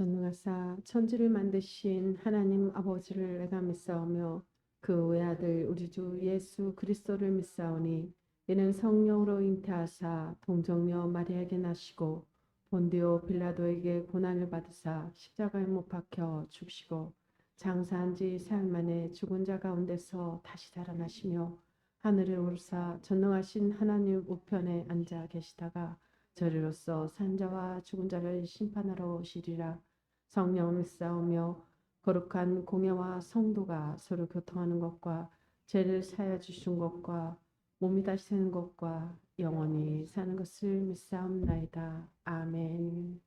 전능하사 천지를 만드신 하나님 아버지를 내가 믿사오며 그 외아들 우리 주 예수 그리스도를 믿사오니 이는 성령으로 잉태하사 동정녀 마리아에게 나시고 본디오 빌라도에게 고난을 받으사 십자가에 못 박혀 죽으시고 장사한 지 사흘 만에 죽은 자 가운데서 다시 살아나시며 하늘에 오르사 전능하신 하나님 우편에 앉아 계시다가 저리로서 산 자와 죽은 자를 심판하러 오시리라. 성령 믿사오며 거룩한 공예와 성도가 서로 교통하는 것과 죄를 사하여 주신 것과 몸이 다시 새는 것과 영원히 사는 것을 믿사옵나이다. 아멘.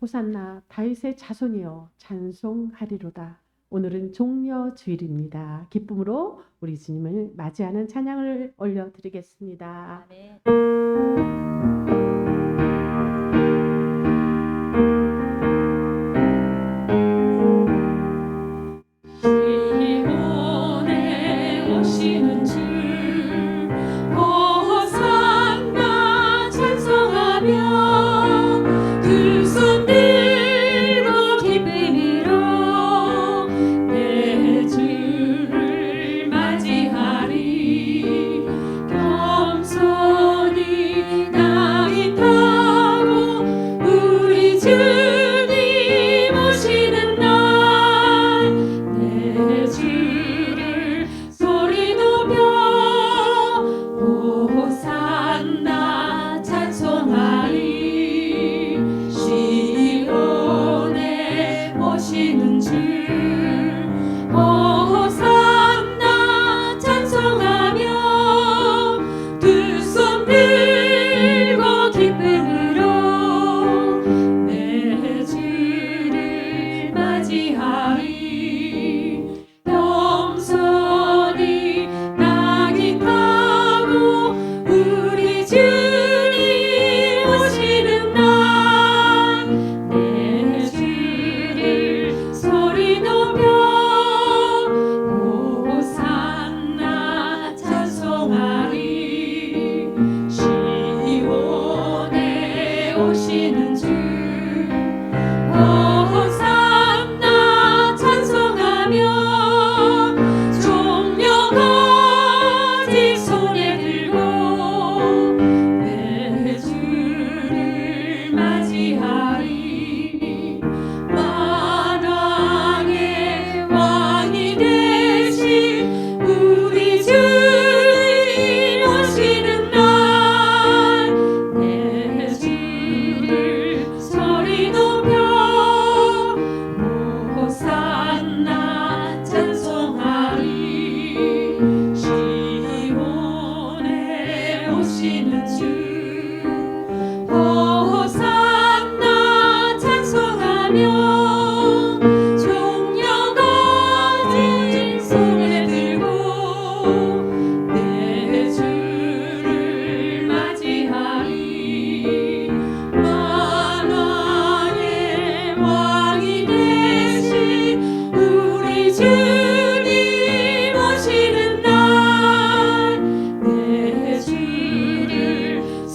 호산나 다윗의 자손이여 찬송하리로다. 오늘은 종려 주일입니다. 기쁨으로 우리 주님을 맞이하는 찬양을 올려드리겠습니다. 아멘. 시온에 오시는 주 호산나 찬송하리로다.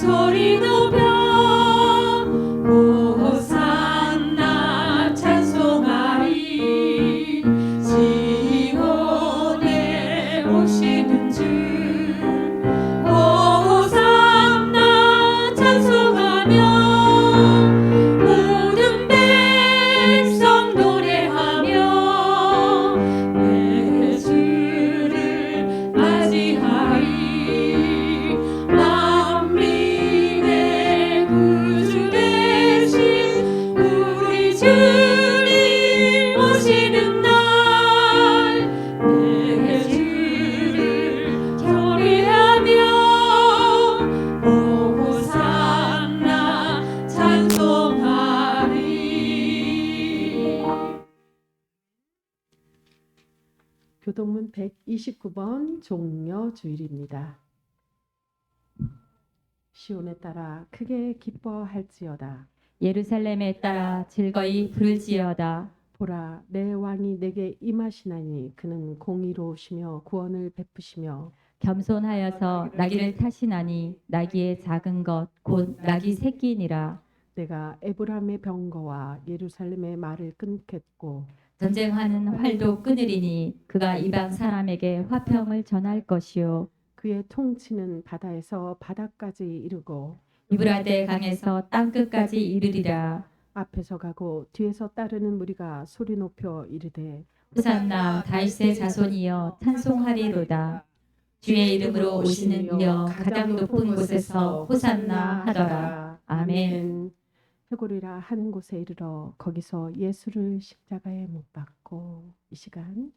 소리 높여 호산나 찬송하리 시온에 오시는 주 호산나 찬송하며 모든 백성 노래하며 내 주를 맞이하리 만민의 구주 되신 우리 주님 오시는 날 내 주를 경외하며 호산나 찬송하리. 교동문 129번 종려 주일입니다. 시온에 따라 크게 기뻐할지어다. 예루살렘에 따라 즐거이 부를지어다. 보라, 내 왕이 내게 임하시나니 그는 공의로우시며 구원을 베푸시며 겸손하여서 나귀를 타시나니 나귀의 작은 것 곧 나귀 새끼니라. 내가 에브라임의 병거와 예루살렘의 말을 끊겠고 전쟁하는 활도 끊으리니 그가 이방 사람에게 화평을 전할 것이요 그의 통치는 바다에서 바다까지 이르고 유브라데 강에서 땅끝까지 이르리라. 앞에서 가고 뒤에서 따르는 무리가 소리 높여 이르되 호산나 다윗의 자손이여 찬송하리로다. 주의 이름으로 오시는 이여 가장 높은 곳에서 호산나 하더라. 아멘. 회골이라 하는 곳에 이르러 거기서 예수를 십자가에 못 박고 이 시간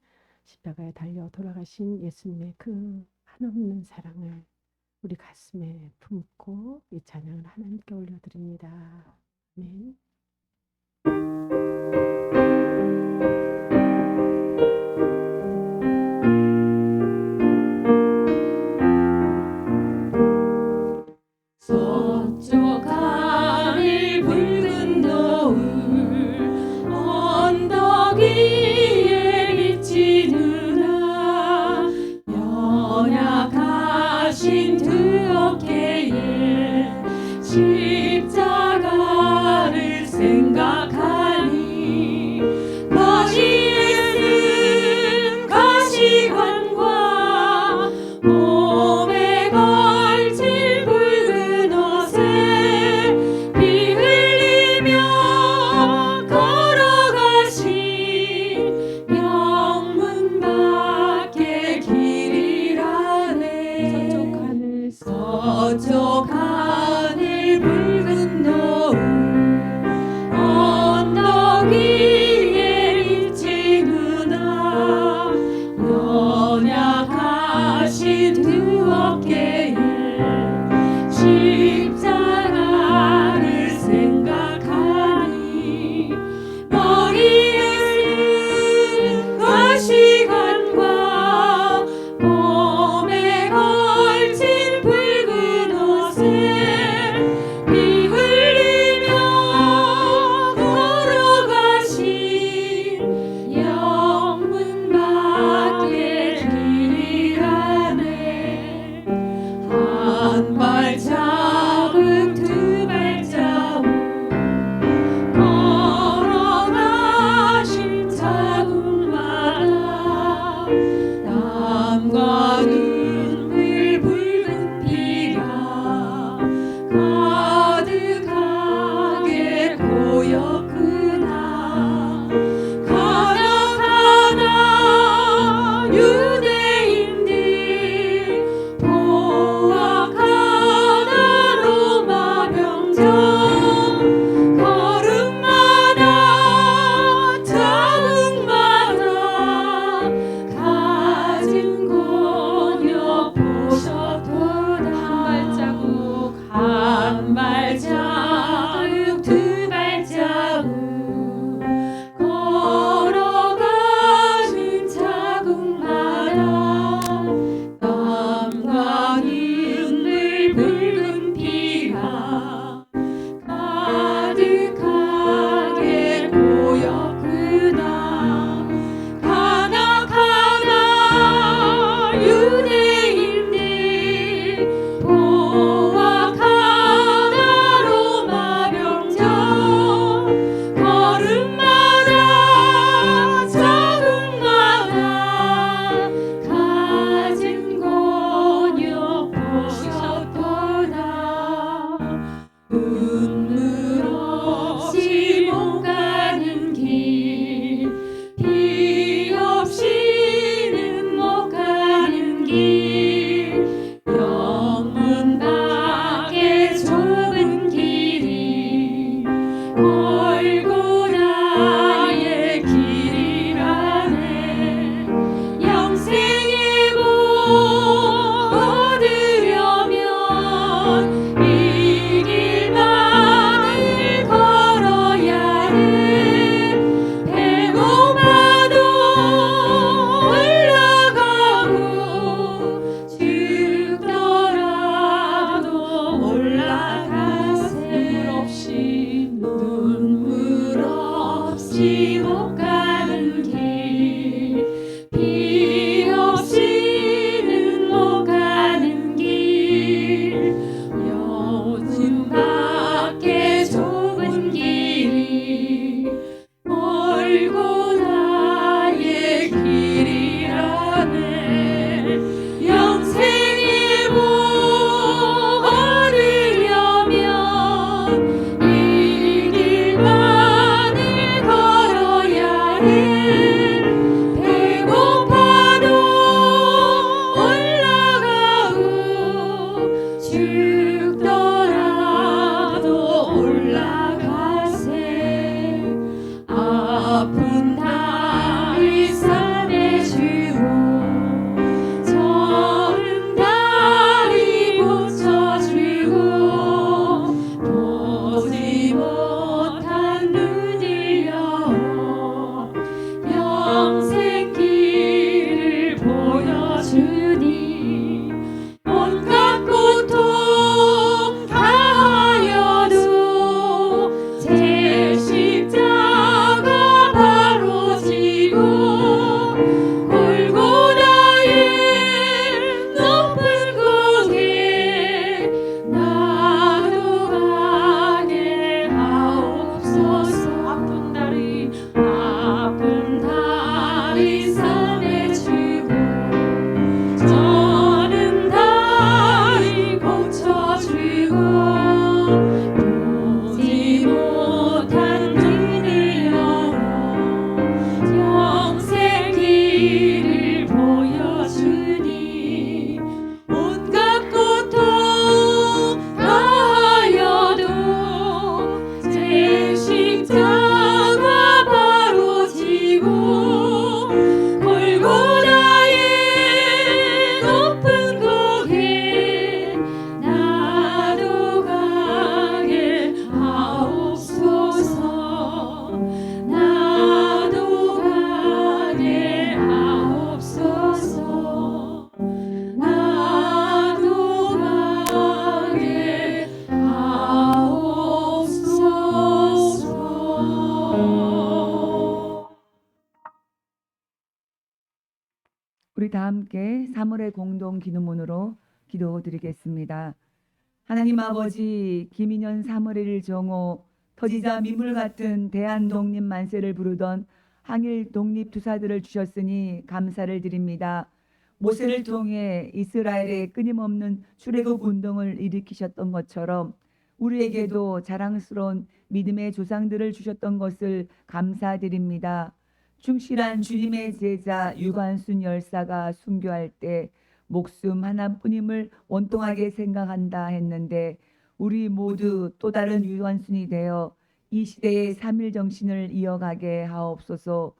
십자가에 달려 돌아가신 예수님의 그 한없는 사랑을 우리 가슴에 품고 이 찬양을 하나님께 올려드립니다. 아멘. 서쪽 하늘 붉은 노을 언덕 위에 비치느라 연약하신 두 어깨에 십자가를 생각하니 거기에 쓴 가시관과 몸에 걸칠 붉은 옷에 피 흘리며 걸어가신 명문 밖에 길이라네. 서쪽 하늘 붉은 노을 언덕 위에 비치느라 연약하신 두 어깨에 십자가를 생각하니 머리에 쓴 가시관과 몸에 걸친 붉은 옷에 피 흘리며 걸어가신 영문 밖의 길이라네. 한 발자국 두 발자국 걸어가신 자국마다 땀과 눈물 붉은 피가 가득하게 고였구나. 하나하나 유대인들 포악하나 로마 병정 걸음마다 자국마다 가진 곤욕 보셨도다. 한 발자국 두 발자국 보지 못한 눈을 열어 영생 길을 보여주니 온갖 고통 다하여도 제 십자가 바로 지고 골고다의 높은 곳에 나도 가게 하옵소서. 나도 가게 하옵소서. 나도 가게 하옵소서. 우리 다 함께 사물의 공동 기도문으로 기도드리겠습니다. 하나님 아버지, 김인현 사무엘 정호, 터지자 민물 같은 대한 독립 만세를 부르던 항일 독립 투사들을 주셨으니 감사를 드립니다. 모세를 통해 이스라엘의 끊임없는 출애굽 운동을 일으키셨던 것처럼 우리에게도 자랑스러운 믿음의 조상들을 주셨던 것을 감사드립니다. 충실한 주님의 제자 유관순 열사가 순교할 때 목숨 하나뿐임을 원통하게 생각한다 했는데 우리 모두 또 다른 유관순이 되어 이 시대의 3.1 정신을 이어가게 하옵소서.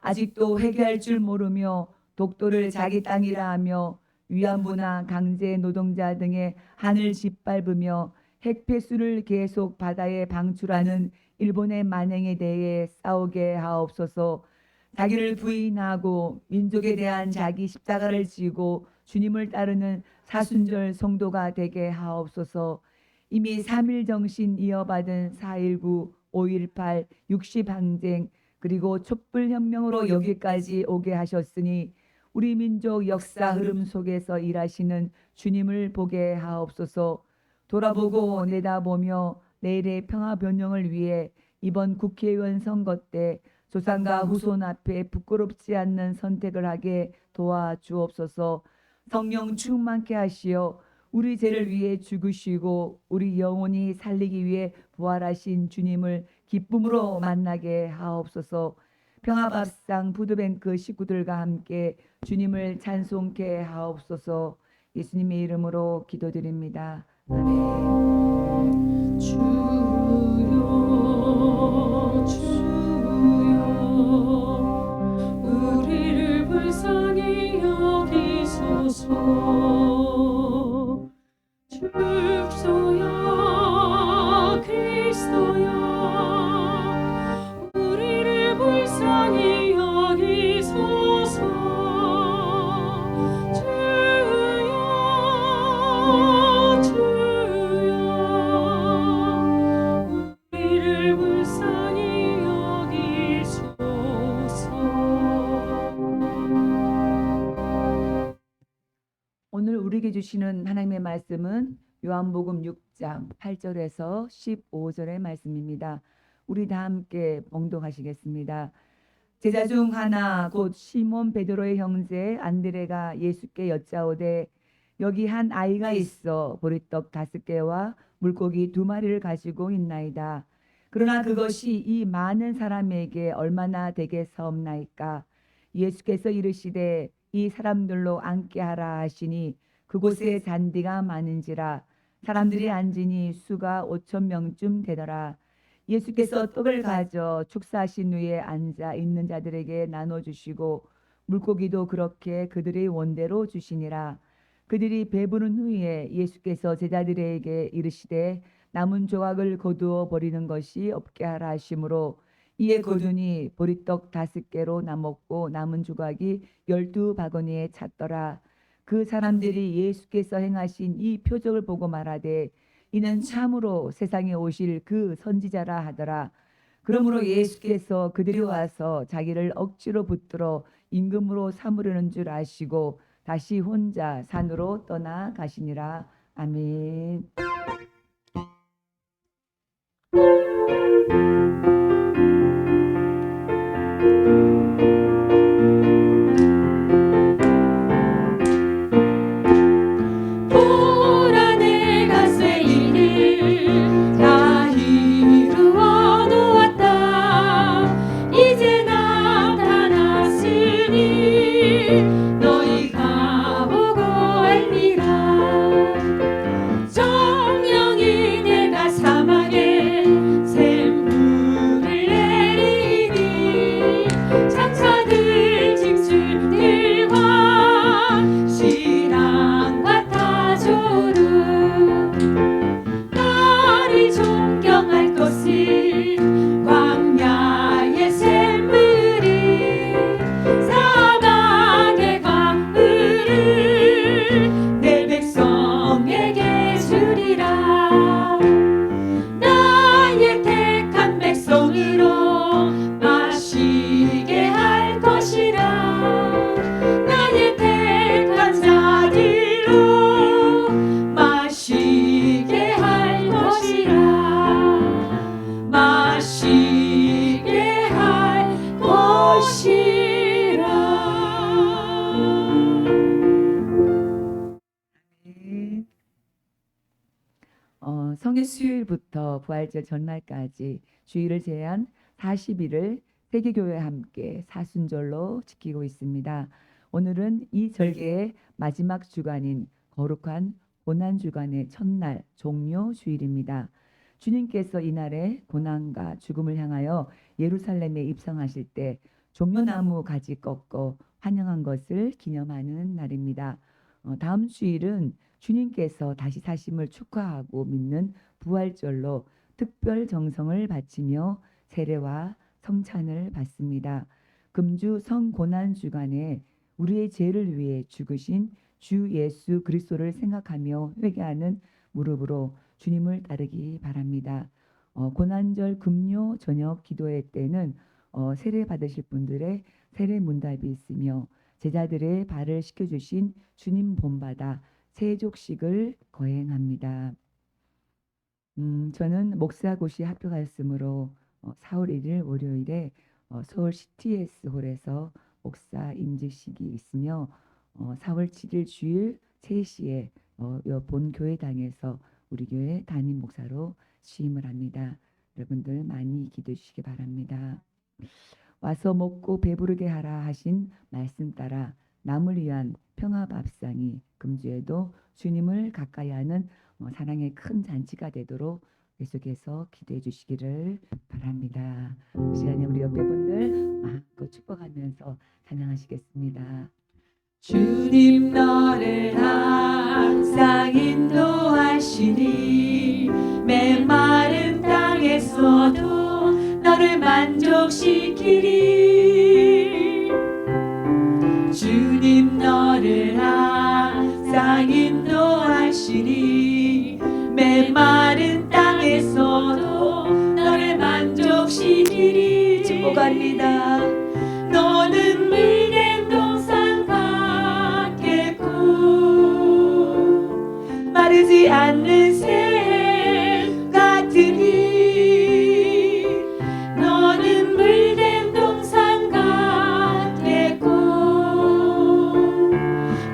아직도 회개할 줄 모르며 독도를 자기 땅이라 하며 위안부나 강제 노동자 등의 한을 짓밟으며 핵폐수를 계속 바다에 방출하는 일본의 만행에 대해 싸우게 하옵소서. 자기를 부인하고 민족에 대한 자기 십자가를 지고 주님을 따르는 사순절 성도가 되게 하옵소서. 이미 3.1 정신 이어받은 4.19, 5.18, 60항쟁 그리고 촛불혁명으로 여기까지 오게 하셨으니 우리 민족 역사 흐름 속에서 일하시는 주님을 보게 하옵소서. 돌아보고 내다보며 내일의 평화 변형을 위해 이번 국회의원 선거 때 조상과 후손 앞에 부끄럽지 않는 선택을 하게 도와주옵소서. 성령 충만케 하시어 우리 죄를 위해 죽으시고 우리 영혼이 살리기 위해 부활하신 주님을 기쁨으로 만나게 하옵소서. 평화밥상 푸드뱅크 식구들과 함께 주님을 찬송케 하옵소서. 예수님의 이름으로 기도드립니다. 아멘. 주여 주여 우리를 불쌍히 여기소서. 주소야 그리스도야 우리를 불쌍히 여기소서. 주여 주여 우리를 불쌍히 여기소서. 오늘 우리에게 주시는 하나님의 말씀은 요한복음 6장 8절에서 15절의 말씀입니다. 우리 다 함께 봉독하시겠습니다. 제자 중 하나 곧 시몬 베드로의 형제 안드레가 예수께 여짜오되 여기 한 아이가 있어 보리떡 5개와 물고기 2마리를 가지고 있나이다. 그러나 그것이 이 많은 사람에게 얼마나 되겠사옵나이까. 예수께서 이르시되 이 사람들로 앉게 하라 하시니 그곳에 잔디가 많은지라 사람들이 앉으니 수가 5,000명쯤 되더라. 예수께서 떡을 가져 축사하신 후에 앉아 있는 자들에게 나눠주시고 물고기도 그렇게 그들의 원대로 주시니라. 그들이 배부른 후에 예수께서 제자들에게 이르시되 남은 조각을 거두어 버리는 것이 없게 하라 하시므로 이에 거두니 보리떡 5개로 나먹고 남은 조각이 12바구니에 찼더라. 그 사람들이 예수께서 행하신 이 표적을 보고 말하되 이는 참으로 세상에 오실 그 선지자라 하더라. 그러므로 예수께서 그들이 와서 자기를 억지로 붙들어 임금으로 삼으려는 줄 아시고 다시 혼자 산으로 떠나 가시니라. 아멘. 보라 내가 쇠 이름 성일 수요일부터 부활절 전날까지 주일을 제한 40일을 세계교회와 함께 사순절로 지키고 있습니다. 오늘은 이 절기의 마지막 주간인 거룩한 고난주간의 첫날 종료 주일입니다. 주님께서 이날에 고난과 죽음을 향하여 예루살렘에 입성하실 때 종려나무 가지 꺾어 환영한 것을 기념하는 날입니다. 다음 주일은 주님께서 다시 사심을 축하하고 믿는 부활절로 특별 정성을 바치며 세례와 성찬을 받습니다. 금주 성고난 주간에 우리의 죄를 위해 죽으신 주 예수 그리스도를 생각하며 회개하는 무릎으로 주님을 따르기 바랍니다. 고난절 금요 저녁 기도회 때는 세례 받으실 분들의 세례 문답이 있으며 제자들의 발을 씻겨주신 주님 본받아 세족식을 거행합니다. 저는 목사고시 합격하였으므로 4월 1일 월요일에 서울 CTS 홀에서 목사 임직식이 있으며 4월 7일 주일 3시에 본 교회당에서 우리 교회 담임 목사로 취임을 합니다. 여러분들 많이 기도해 주시기 바랍니다. 와서 먹고 배부르게 하라 하신 말씀 따라 남을 위한 평화 밥상이 금주에도 주님을 가까이 하는 사랑의 큰 잔치가 되도록 계속해서 기도해 주시기를 바랍니다. 이 시간에 우리 옆에 분들 마음껏 축복하면서 찬양하시겠습니다. 주님 너를 항상 인도하시니 메마른 땅에서도 너를 만족시키리. 주님 너를 항상 인도하시니 메마른 땅에서도 너를 만족시키리. 축복합니다. 너는 물된 동산 같겠고 마르지 않는 샘 같으니. 너는 물된 동산 같겠고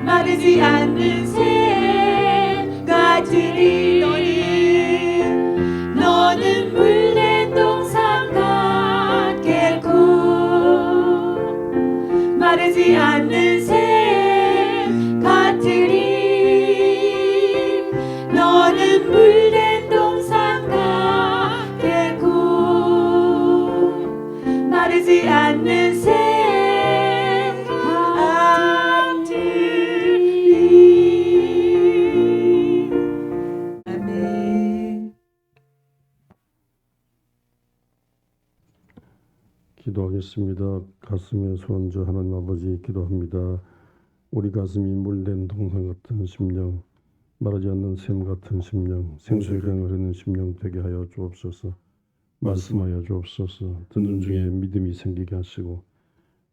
마르지 않는 샘 같으니. 너는 물된 동산 같겠고 마르지 않는 샘 같으리. 너는 물된 동산 같겠고 마르지 않는 샘 같으리. 아멘. 기도하겠습니다. 가슴에 손 얹어 하나님 아버지 기도합니다. 우리 가슴이 물된 동상 같은 심령, 마르지 않는 샘 같은 심령, 생수의 강을 흐르는 심령 되게 하여 주옵소서. 말씀하여 주옵소서. 듣는 중에 믿음이 생기게 하시고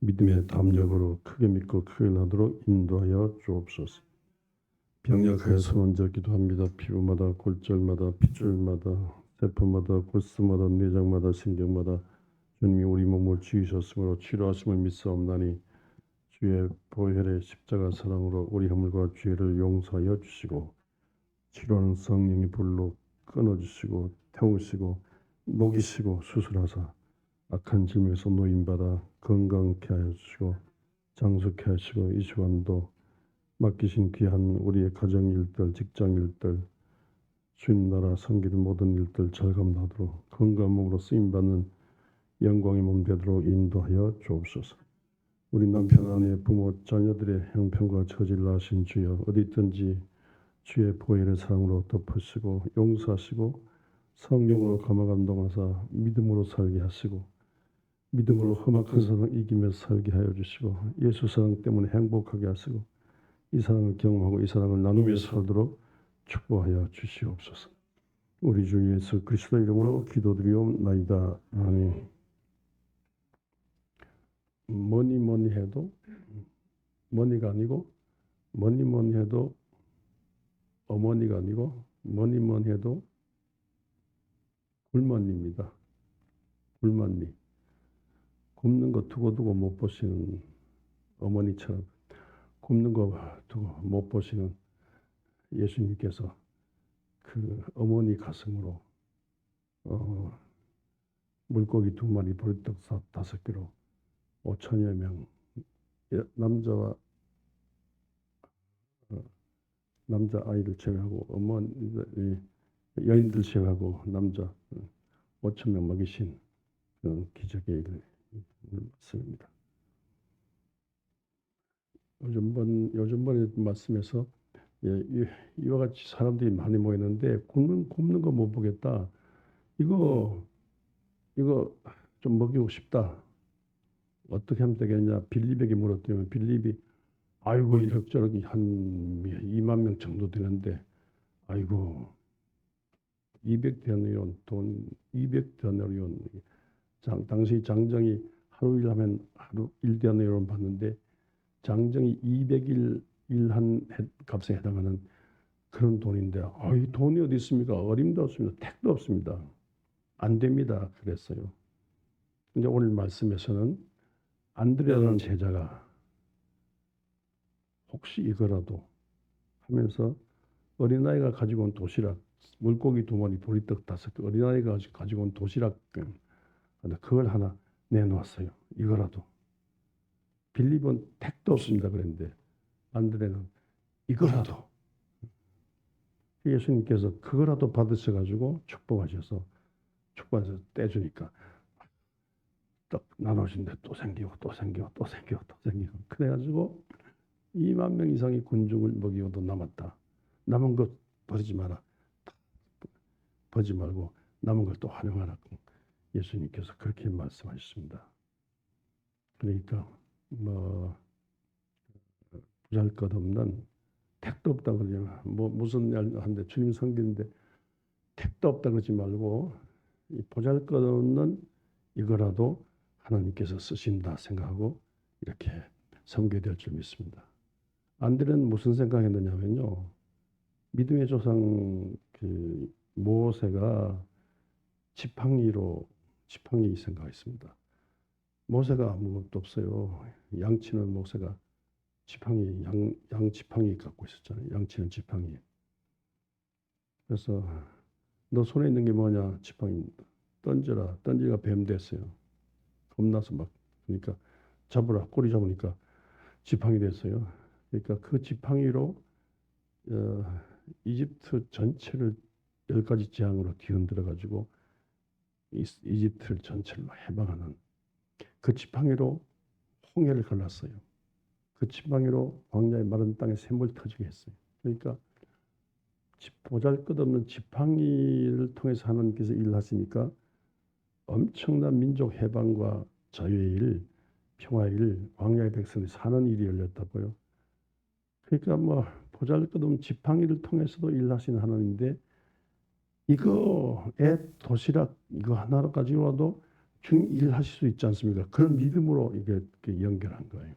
믿음의 담력으로 크게 믿고 크게 나도록 인도하여 주옵소서. 병약하여 손 얹어 기도합니다. 피부마다 골절마다 핏줄마다 세포마다 골수마다 내장마다 신경마다 주님이 우리 몸을 지으셨으므로 치료하심을 믿사옵나니 주의 보혈의 십자가 사랑으로 우리 허물과 죄를 용서하여 주시고 치료하는 성령의 불로 끊어주시고 태우시고 녹이시고 수술하사 악한 질병에서 노인받아 건강케 하여 주시고 장수케 하시고 이 시간도 맡기신 귀한 우리의 가정 일들, 직장 일들, 주님 나라 섬기는 모든 일들 잘 감당하도록 건강한 몸으로 쓰임받는 영광의 몸 되도록 인도하여 주옵소서. 우리 남편, 아내, 부모, 자녀들의 형편과 처지를 아신 주여 어디 있든지 주의 보혈의 사랑으로 덮으시고 용서하시고 성령으로 감화감동하사 믿음으로 살게 하시고 믿음으로 험악한 세상 이기며 살게 하여 주시고 예수 사랑 때문에 행복하게 하시고 이 사랑을 경험하고 이 사랑을 나누며 살도록 축복하여 주시옵소서. 우리 주 예수 그리스도 이름으로 기도드리옵나이다. 아멘. 뭐니 해도 뭐니가 아니고 뭐니 해도 어머니가 아니고 뭐니 해도 굴머니입니다. 굴머니. 굽는 거 두고두고 못 보시는 어머니처럼 굽는 거 두고 못 보시는 예수님께서 그 어머니 가슴으로 물고기 2마리, 보리떡 5개로 5천여 명 남자와 남자 아이를 제외하고 어머니 여인들 제외하고 남자 5천 명 먹이신 그런 기적의 일을 말씀입니다. 요즘번에 말씀에서 이와 같이 사람들이 많이 모였는데 굶는 거 못 보겠다. 이거 좀 먹이고 싶다. 어떻게 하면 되겠냐? 빌립에게 물었더니 빌립이 아이고 이럭저럭 한 2만 명 정도 되는데 아이고 200데나리온 돈 200데나리온 당시 장정이 하루 일하면 하루 1데나리온 받는데 장정이 200일 일한 값에 해당하는 그런 돈인데 이 돈이 어디 있습니까? 어림도 없습니다. 택도 없습니다. 안 됩니다. 그랬어요. 이제 오늘 말씀에서는 안드레라는 제자가 혹시 이거라도 하면서 어린아이가 가지고 온 도시락 물고기 2마리 보리떡 5개 어린아이가 가지고 온 도시락 그걸 하나 내놓았어요. 이거라도 빌립은 택도 없습니다. 그랬는데 안드레는 이거라도 예수님께서 그거라도 받으셔가지고 축복하셔서 떼주니까 떡 나눠주는데 또 생기고 그래가지고 2만 명 이상의 군중을 먹이고도 남았다. 남은 것 버리지 마라. 버리지 말고 남은 걸 또 활용하라고 예수님께서 그렇게 말씀하셨습니다. 그러니까 보잘것없는 택도 없다 그러면 무슨 일 하는데 주님 섬기는데 택도 없다 그러지 말고 이 보잘것없는 이거라도 하나님께서 쓰신다 생각하고 이렇게 섬겨야 될 줄 믿습니다. 안드레는 무슨 생각했느냐면요. 믿음의 조상 그 모세가 지팡이 생각했습니다. 모세가 아무것도 없어요. 양치는 모세가 지팡이 양 지팡이 갖고 있었잖아요. 양치는 지팡이. 그래서 너 손에 있는 게 뭐냐? 지팡이입니다. 던져라. 던지가 뱀 됐어요. 겁나서 막 그러니까 잡으라. 꼬리 잡으니까 지팡이 됐어요. 그러니까 그 지팡이로 이집트 전체를 10가지 재앙으로 뒤흔들어 가지고 이집트를 전체를 해방하는 그 지팡이로 홍해를 갈랐어요. 그 지팡이로 광야의 마른 땅에 샘물 터지게 했어요. 그러니까 보잘것없는 지팡이를 통해서 하나님께서 일하시니까 엄청난 민족 해방과 자유의 일, 평화의 일, 광야의 백성이 사는 일이 열렸다고요. 그러니까 보잘것없는 지팡이를 통해서도 일하시는 하나님인데 이거에 도시락 이거 하나로 가지고라도 주님 일하실 수 있지 않습니까? 그런 믿음으로 이게 연결한 거예요.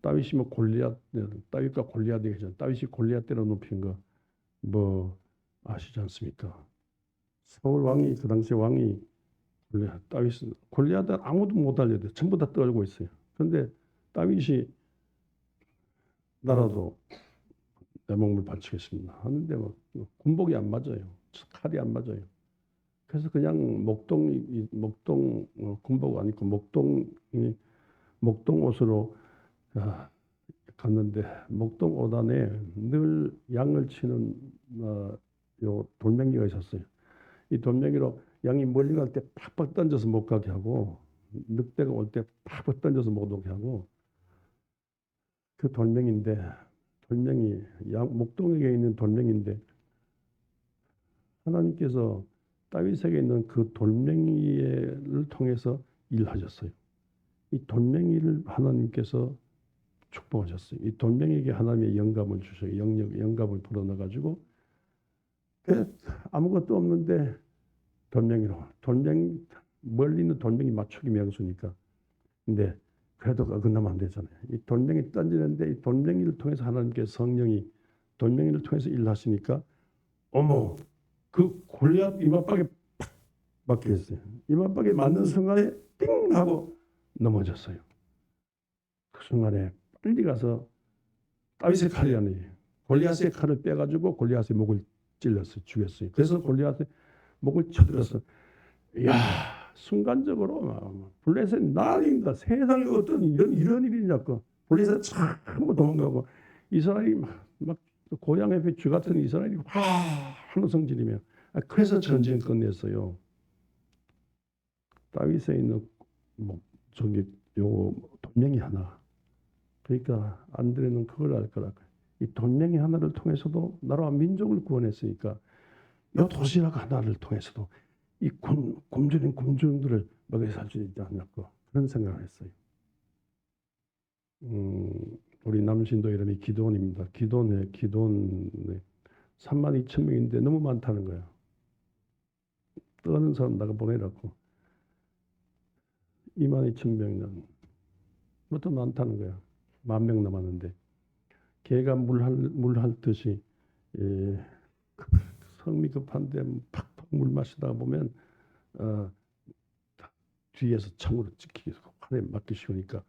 다윗이 다윗과 골리앗 얘기잖아요. 다윗이 골리앗 때려 눕힌 거 아시지 않습니까? 사울 왕이 그 당시 왕이 골리앗은 아무도 못 알려요. 전부 다 떨고 있어요. 그런데 다윗이 나라도 내 몸을 바치겠습니다 하는데 군복이 안 맞아요. 칼이 안 맞아요. 그래서 그냥 목동 군복 안 입고 목동 옷으로 갔는데 목동 옷 안에 늘 양을 치는 요 돌멩이가 있었어요. 이 돌멩이로 양이 멀리 갈 때 팍팍 던져서 못 가게 하고 늑대가 올 때 팍팍 던져서 못 오게 하고 그 돌멩이인데 목동에게 있는 돌멩이인데 하나님께서 다윗에게 있는 그 돌멩이를 통해서 일하셨어요. 이 돌멩이를 하나님께서 축복하셨어요. 이 돌멩이에게 하나님의 영감을 주셔요. 영감을 불어넣어가지고 아무것도 없는데 멀리 있는 돌멩이 맞추기 명수니까. 근데 그래도 어긋나면 안 되잖아요. 이 돌멩이 던지는데 이 돌멩이를 통해서 하나님께서 성령이 돌멩이를 통해서 일하시니까 그 골리앗 이마박에 팍 막혀있어요. 이마박에 맞는 순간에 띵 하고 넘어졌어요. 그 순간에 빨리 가서 다윗의 칼이 아니에요. 골리앗의 칼을 빼가지고 골리앗의 목을 찔렀어요. 죽였어요. 그래서 골리앗의 목을 쳐들어서 야 순간적으로 막 블레셋 난인가 세상에 어떤 이런 일이 있냐고 블레셋 전부 도망가고 이스라엘이 막 고향의 쥐 같은 이스라엘이 하는 성질이며 그래서 전쟁 끝냈어요. 다윗에 있는 뭐 저기 요 돈명이 하나. 그러니까 안드레는 그걸 알 거라. 이 돈명이 하나를 통해서도 나라와 민족을 구원했으니까 이 도시락 하나를 통해서도 이 굶주린 군중들을 먹여 살 수 있지 않냐고 그런 생각을 했어요. 우리 남신도 이름이 기도원입니다. 기도원에 32,000명인데 너무 많다는 거야. 떠는 사람 나가 보내라고. 22,000명이면 뭐더 많다는 거야. 10,000명 남았는데 개가 물할 듯이 성미 급한데 팍팍 물 마시다가 보면 뒤에서 창으로 찍히고 팔에 맞기 쉬우니까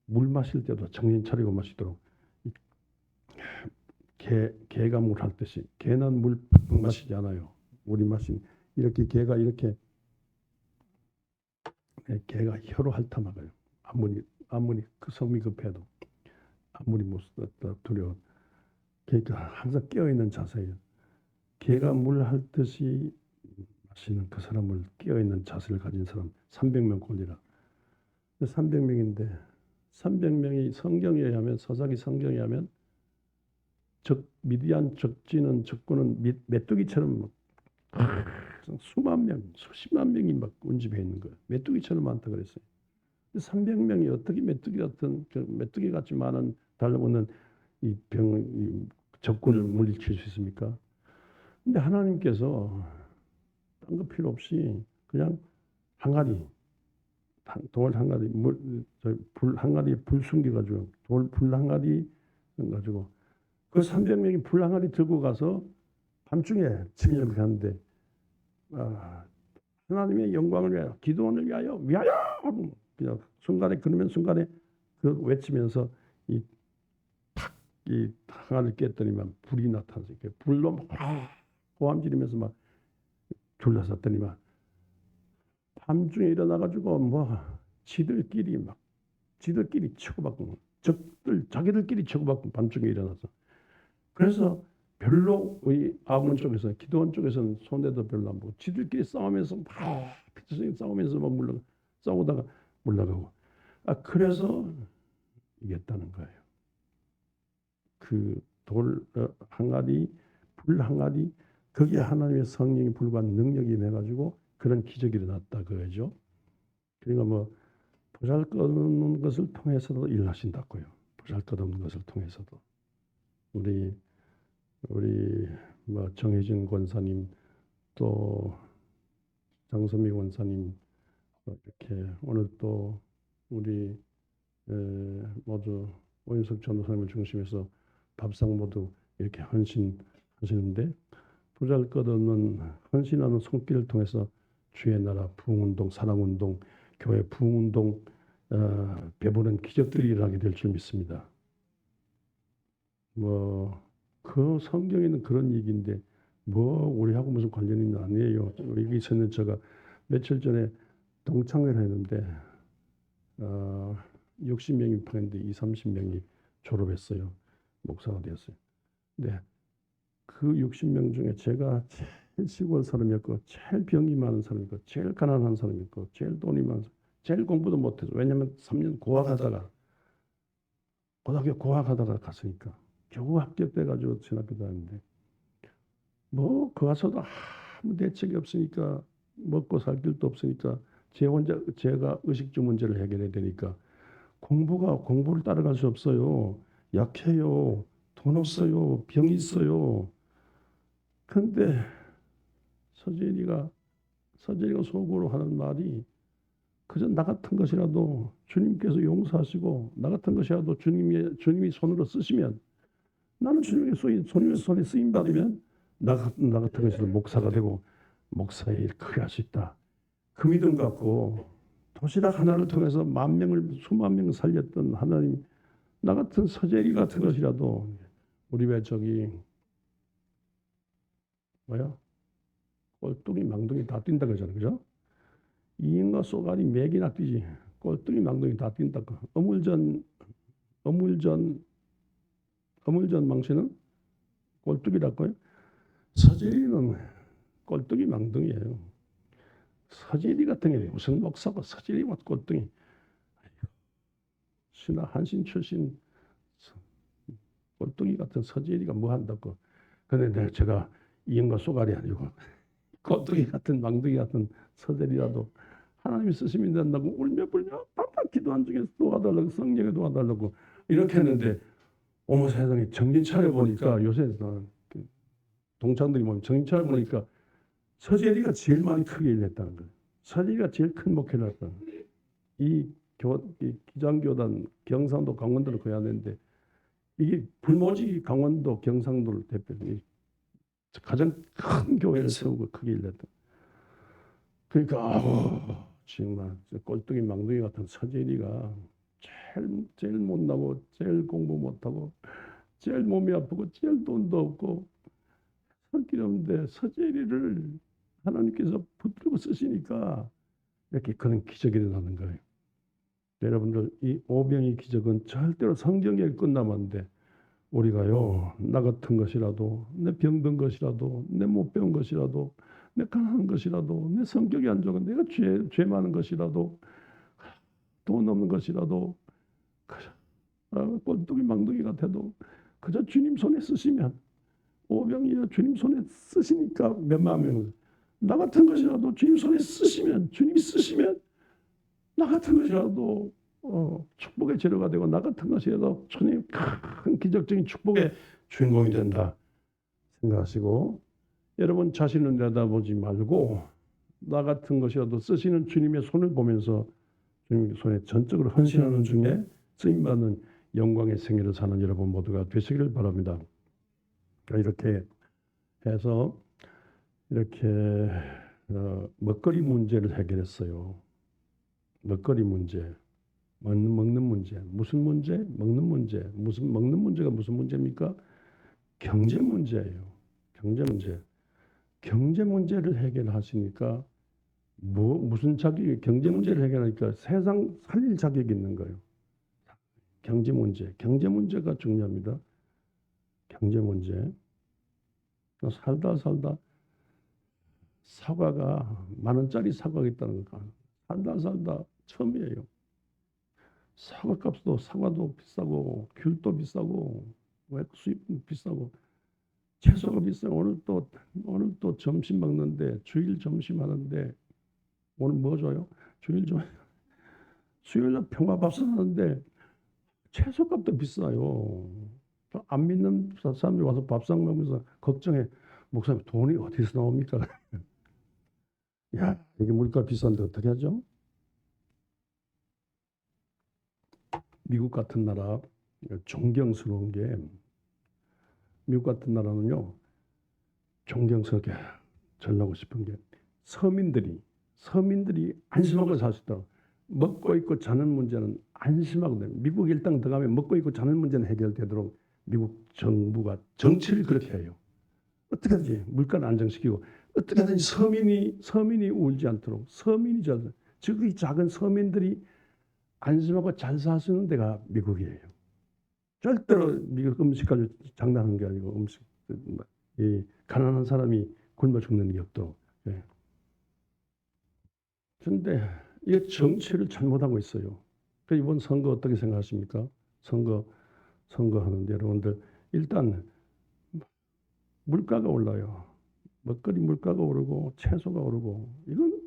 물 마실 때도 정신 차리고 마시도록 개가 물 할 듯이 개는 물 팍팍 마시지 않아요. 우리 마신 이렇게 개가 이렇게 개가 혀로 핥아먹어요. 아무리 그 성미 급해도 아무리 못 두려워. 그러니까 항상 깨어있는 자세예요. 개가 물 핥듯이 마시는 그 사람을 깨어있는 자세를 가진 사람 300명 꼴리라. 300명인데 300명이 성경에 의하면 서사기 성경에 의하면 미디안 적지는 적군은 메뚜기처럼 수만 명, 수십만 명이 막 운집해 있는 거예요. 메뚜기처럼 많다 그랬어요. 300명이 어떻게 메뚜기 같이 많은 달라붙는 이 적군을 물리칠 수 있습니까? 근데 하나님께서 딴 거 필요 없이 그냥 돌 항아리 불 항아리에 불 숨겨가지고 불 항아리 가지고 그 300명이 불 항아리 들고 가서 밤중에 침략을 하는데 하나님의 영광을 위하여 기도원을 위하여 그냥 그러면 순간에 그 외치면서 이 항아리를 깼더니만 불이 나타나서 이렇게 불로 막 고함 지르면서 막 둘러쌌더니만 밤중에 일어나가지고 뭐 지들끼리 치고받고 자기들끼리 치고받고 밤중에 일어나서 그래서 별로 아군 쪽에서 기도원 쪽에서는 손해도 별로 안 보고 지들끼리 싸우면서 막 싸우면서 막 싸우다가 물러가고 그래서 이겼다는 거예요. 그 돌 항아리 불 항아리 거기에 하나님의 성령이 불과한 능력이 임해가지고 그런 기적이 일어났다 그거죠. 그러니까 뭐 보잘것없는 것을 통해서도 일하신다고요. 보잘것없는 것을 통해서도 우리 뭐 정혜진 권사님 또 장선미 권사님 이렇게 오늘 또 우리 모두 오인석 전도사님을 중심해서 밥상 모두 이렇게 헌신하시는데 보잘것없는 헌신하는 손길을 통해서 주의 나라 부흥운동, 사랑운동, 교회 부흥운동 배부른 기적들이 일어나게 될 줄 믿습니다. 뭐 그 성경에는 그런 얘기인데 뭐 우리하고 무슨 관련이 있는 아니에요. 여기 있었는 제가 며칠 전에 동창회를 했는데 60명이 입학했는데 20-30명이 졸업했어요. 목사가 되었어요. 근데 그 60명 중에 제가 제일 시골 사람이었고 제일 병이 많은 사람이었고 제일 가난한 사람이었고 제일 돈이 많은 사람, 제일 공부도 못해서 왜냐하면 3년 고학하다가 고등학교 고학하다가 갔으니까 겨우 합격돼가지고 신학교 다녔는데 뭐 그 가서도 아무 대책이 없으니까 먹고 살 길도 없으니까 제가 의식주 문제를 해결해야 되니까 공부를 따라갈 수 없어요. 약해요. 돈 없어요. 병이 있어요. 근데 서진이가 속으로 하는 말이 그저 나 같은 것이라도 주님께서 용서하시고 나 같은 것이라도 주님이 손으로 쓰시면 나는 주님의 손에 쓰임 받으면 나 같은 것이라도 목사가 되고 목사의 일 크게 할 수 있다. 그 믿음 갖고 도시락 하나를 통해서 수만 명을 살렸던 하나님 나 같은 서재리 같은 것이라도 우리 왜 저기 뭐야? 꼴뚜기 망둥이 다 뛴다 그러잖아요. 그죠? 이인과 쏘가리 맥이나 뛰지. 꼴뚜기 망둥이 다 뛴다고. 어물전 망치는 꼴뚜기라고요. 서재리는 꼴뚜기 망둥이에요. 서재리 같은 게 무슨 목사고 서재리와 꼴뚜기. 신하 한신 출신 꼴뚜기 같은 서재리가 뭐 한다고. 근데 제가 이인과 쏘가리 아니고 꼴뚜기 같은 망둥이 같은 서재리라도 하나님이 쓰시면 된다고 울며불며 밤낮 기도한 중에 도와달라고 성령에 도와달라고 이렇게 했는데 어머 세상에 정신 차려 보니까 요새 동창들이 보면 정신 차려 보니까 서재리가 제일 많이 크게 일했다는 거예요. 서재리가 제일 큰 목회를 했다는 거예요. 이 기장교단 경상도 강원도를 거야 되는데 이게 불모지 강원도 경상도를 대표로 가장 큰 교회를 세우고 크게 일했다. 그러니까 정말 꼴뚜기 망둥이 같은 서재리가 제일 못나고 제일 공부 못하고 제일 몸이 아프고 제일 돈도 없고 성길 없는데 서재리를 하나님께서 붙들고 쓰시니까 이렇게 그런 기적이 일어나는 거예요. 여러분들 이 오병의 기적은 절대로 성경에 끝나면 안 돼. 우리가요 나 같은 것이라도 내 병든 것이라도 내 못 배운 것이라도 내 가난한 것이라도 내 성격이 안 좋은 내가 죄 많은 것이라도 돈 없는 것이라도 꼴뚜기 망둥이 같아도 그저 주님 손에 쓰시면 오병이여 주님 손에 쓰시니까 몇만 명 나 같은 것이라도 주님 손에 쓰시면 주님이 쓰시면 나 같은 것이라도 축복의 재료가 되고 나 같은 것이라도 주님 큰 기적적인 축복의 주인공이 된다 생각하시고 여러분 자신을 내다보지 말고 나 같은 것이라도 쓰시는 주님의 손을 보면서 주님 손에 전적으로 헌신하는 중에 쓰임받는 영광의 생애를 사는 여러분 모두가 되시기를 바랍니다. 이렇게 해서 이렇게 먹거리 문제를 해결했어요. 먹거리 문제, 먹는 문제, 무슨 문제? 먹는 문제, 무슨 먹는 문제가 무슨 문제입니까? 경제 문제예요. 경제 문제. 경제 문제를 해결하시니까 무슨 자격이 경제 문제를 해결하니까 세상 살릴 자격이 있는 거예요. 경제 문제가 중요합니다. 경제 문제. 살다 사과가 10,000원짜리 사과가 있다는 거 살다 처음이에요. 사과도 비싸고 귤도 비싸고 수입도 비싸고 채소가 비싸고 오늘 또 점심 먹는데 주일 점심 하는데 오늘 뭐 줘요? 수요일날 평화밥상 하는데 채소값도 비싸요. 안 믿는 사람들이 와서 밥상 먹으면서 걱정해. 목사님 돈이 어디서 나옵니까? 야 이게 물가 비싼데 어떻게 하죠? 미국 같은 나라 존경스러운 게 미국 같은 나라는요 존경스럽게 전하고 싶은 게 서민들이 안심하고 살 수 있도록 먹고 입고 자는 문제는 안심하고 돼요. 미국 일당 들어가면 먹고 입고 자는 문제는 해결되도록 미국 정부가 정치를 그렇게 해요. 어떻게 하든지 물가를 안정시키고 어떻게 하든지 서민이 울지 않도록 즉 이 작은 서민들이 안심하고 잘 살 수 있는 데가 미국이에요. 절대로 미국 음식 가지고 장난하는 게 아니고 이 가난한 사람이 굶어 죽는 게 없도록. 그런데 이게 정치를 잘못하고 있어요. 이번 선거 어떻게 생각하십니까? 선거하는데 여러분들 일단 물가가 올라요. 먹거리 물가가 오르고 채소가 오르고 이건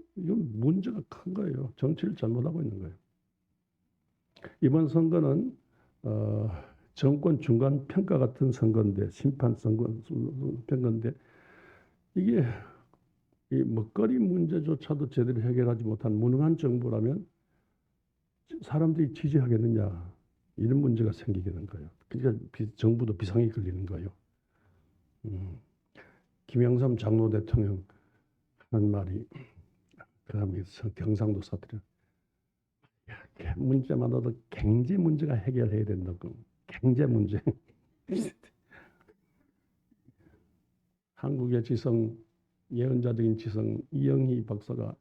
문제가 큰 거예요. 정치를 잘못하고 있는 거예요. 이번 선거는 정권 중간 평가 같은 선거인데 심판 선거 평가인데 이게 이 먹거리 문제조차도 제대로 해결하지 못한 무능한 정부라면 사람들이 지지하겠느냐 이런 문제가 생기게 된 거예요. 그러니까 정부도 비상이 걸리는 거예요. 김영삼 장로 대통령 한 말이 그 다음에 경상도 사투리 문제마다도 경제 문제가 해결해야 된다고. 경제 문제. 한국의 지성, 예언자적인 지성 이영희 박사가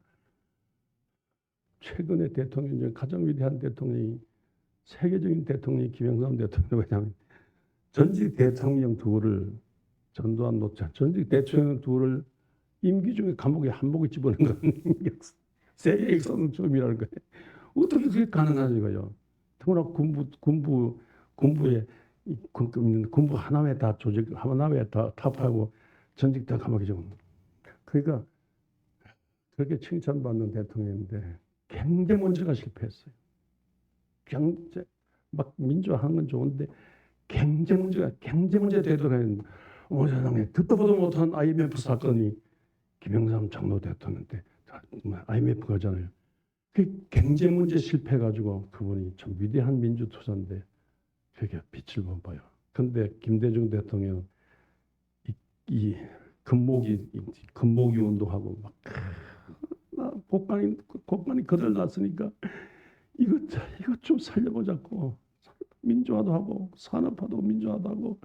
최근의 대통령 중 가장 위대한 대통령이 세계적인 대통령이 김영삼 대통령. 왜냐하면 전직 대통령 둘을 전두환 노차 전직 대통령 둘을 임기 중에 감옥에 한 목에 집어넣은 건 세계 역사는 처음이라는 거예요. 어떻게 그게 가능하지가요? 더구나 군부에 군부 하나에 다 조직 하나에 다 타파하고 전직 다 감옥에 좀. 그러니까 그렇게 칭찬받는 대통령인데 경제 문제가 실패했어요. 경제 막 민주화하는 건 좋은데 경제 문제 되더라는 세상에 듣도 보도 못한 IMF 사건이 김영삼 장로 대통령 때 IMF 가잖아요. 그 경제 문제 실패해가지고 그분이 참 위대한 민주투사인데 그게 빛을 못 봐요. 근데 김대중 대통령 이 금모기 운동하고 막 곡간이 거들났으니까 이거 좀 살려보자고 민주화도 하고 산업화도 민주화도 하고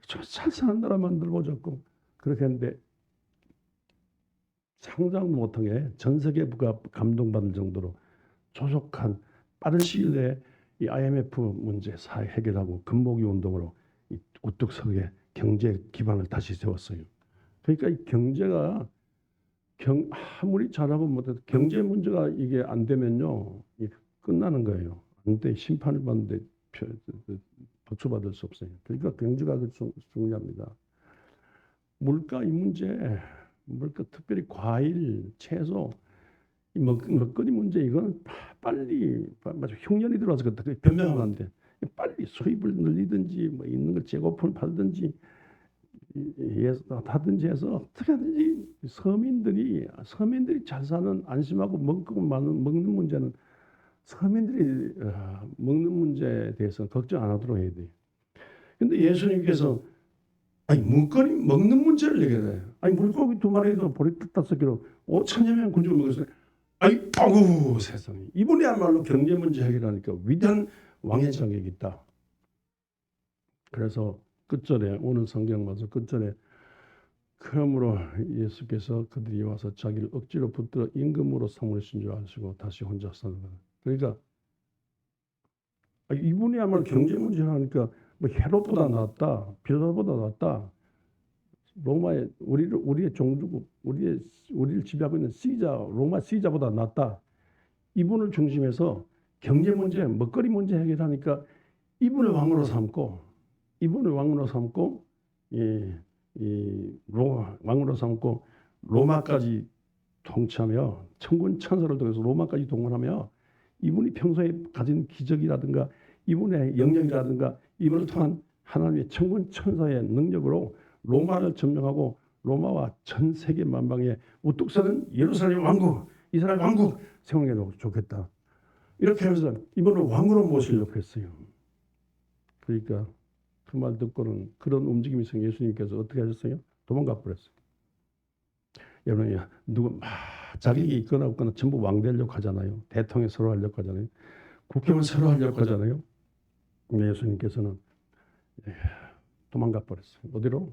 좀 잘 사는 나라 만들어보자고 그렇게 했는데 상상 못하게 전 세계가 감동받을 정도로 조속한 빠른 시일 내에 이 IMF 문제 사회 해결하고 금모기 운동으로 이 우뚝 서게 경제 기반을 다시 세웠어요. 그러니까 이 경제가 아무리 잘하고 못해도 경제 문제가 이게 안 되면요 끝나는 거예요. 안 돼. 심판을 받는데 박수받을 수 없어요. 그러니까 경제가 중요합니다. 물가 이 문제, 물가 특별히 과일, 채소, 이 먹거리 문제 이거는 빨리 흉년이 들어와서 그렇다. 변명하면 안 돼. 빨리 수입을 늘리든지 뭐 있는 걸 재고품을 팔든지 하든지 해서 어떻게 하든지 서민들이 잘 사는 안심하고 먹는 문제는 서민들이 먹는 문제에 대해서 걱정 안 하도록 해야 돼요. 근데 예수님께서 먹는 문제를 얘기해요. 물고기 2마리에서 보리 5개로 5천여 명 군주를 먹었어요. 아이고 세상에. 이분이야말로 경제 문제 해결하니까 위대한 왕의 자격이 있다. 그래서 끝절에 오늘 성경 말씀 끝절에 그러므로 예수께서 그들이 와서 자기를 억지로 붙들어 임금으로 삼으신 줄 아시고 다시 혼자 사는 거예요. 그러니까 이분이야말로 경제 문제를 하니까 뭐 헤롯보다 낫다, 빌라보다 낫다. 로마의 우리의 종주국, 우리를 지배하고 있는 로마 시자보다 낫다. 이분을 중심해서 경제 문제, 먹거리 문제 해결하니까 이분을 왕으로 삼고 왕으로 삼고 로마까지 통치하며 천군 천사를 통해서 로마까지 동원하며 이분이 평소에 가진 기적이라든가 이분의 영역이라든가 이분을 통한 하나님의 천군 천사의 능력으로 로마를 점령하고 로마와 전 세계 만방에 우뚝 서는 예루살렘 왕국, 이스라엘 왕국 세우는 게 좋겠다. 이렇게 해서 이분을 왕으로 모시려고 했어요. 그러니까 그 말 듣고는 그런 움직임이 있어요. 예수님께서 어떻게 하셨어요? 도망가 버렸어요. 여러분, 자격이 있거나 없거나 전부 왕 되려고 하잖아요. 대통령 서로 하려고 하잖아요. 국회의원 서로 하려고 하잖아요. 예수님께서는 도망가 버렸어요. 어디로?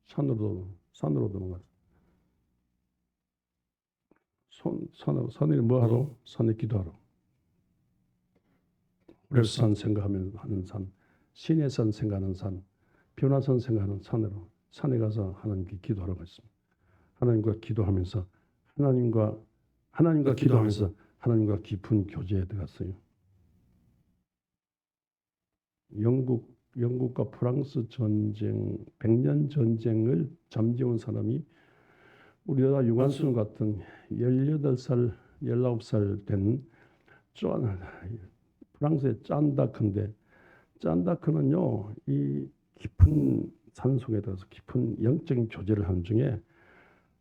산으로 도망갔어요. 산에 뭐 하러? 산에 기도하러. 그래서 산 생각하는 산, 신의 산 생각하는 산, 변화산 생각하는 산으로 산에 가서 하나님께 기도하라고 했습니다. 하나님과 기도하면서 하나님과 기도하면서 하나님과 깊은 교제에 들어갔어요. 영국과 프랑스 전쟁, 100년 전쟁을 잠재운 사람이 우리나라 유관순 같은 18살, 19살 된 프랑스의 짠다크인데 짠다크는요, 이 깊은 산속에 들어서 깊은 영적인 교제를 하는 중에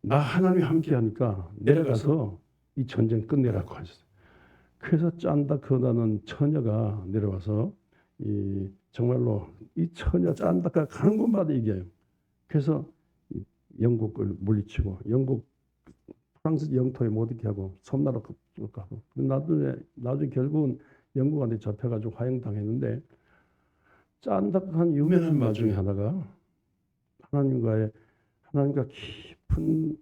나 하나님이 함께 하니까 내려가서 이 전쟁 끝내라고 하셨어요. 그래서 짠다크라는 처녀가 내려와서 정말로 이 처녀 짠다크가 가는 곳마다 이겨요. 그래서 영국을 물리치고 프랑스 영토에 못 있게 하고 섬나라 가고 나중에 결국은 영국한테 잡혀가지고 화형당했는데 짠득한 유명한 말 중에 하나가 하나님과 깊은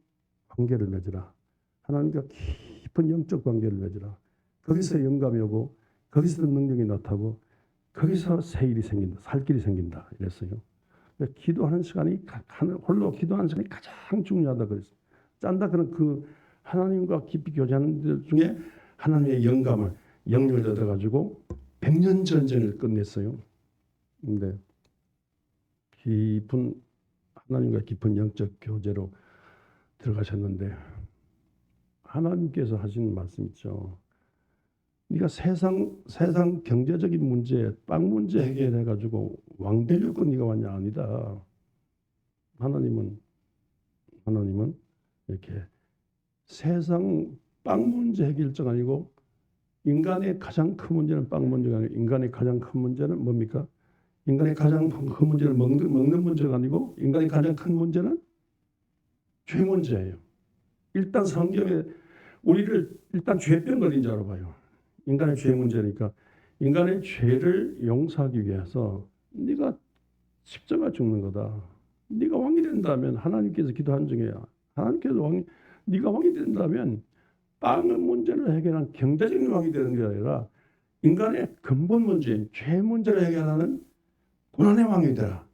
관계를 맺으라. 하나님과 깊은 영적 관계를 맺으라. 거기서 영감이 오고 거기서 능력이 나타나고 거기서 새 일이 생긴다. 살 길이 생긴다. 이랬어요. 기도하는 시간이 홀로 기도하는 시간이 가장 중요하다 그랬어요. 짠다그는 그 하나님과 깊이 교제하는 데 중에 하나님의 영감을 영역을 얻어가지고 100년 전쟁을 끝냈어요. 근데 하나님과 깊은 영적 교제로 들어가셨는데 하나님께서 하시는 말씀 있죠. 네가 세상 경제적인 문제, 빵 문제 해결해 가지고 왕 되려고 네가 왔냐? 아니다. 하나님은 이렇게 세상 빵 문제 해결자가 아니고 인간의 가장 큰 문제는 빵 문제가 아니고 인간의 가장 큰 문제는 뭡니까? 인간의 가장 큰 문제는 먹는 문제가 아니고 인간의 가장 큰 문제는 죄 문제예요. 일단 성경에 우리를 일단 죄병 걸린 자로 봐요. 인간의 죄 문제니까 인간의 죄를 용서하기 위해서 네가 십자가 죽는 거다. 네가 왕이 된다면 하나님께서 기도한 중에 하나님께서 네가 왕이 된다면 빵 문제를 해결한 경제적인 왕이 되는 게 아니라 인간의 근본 문제인 죄 문제를 해결하는 고난의 왕이 되라.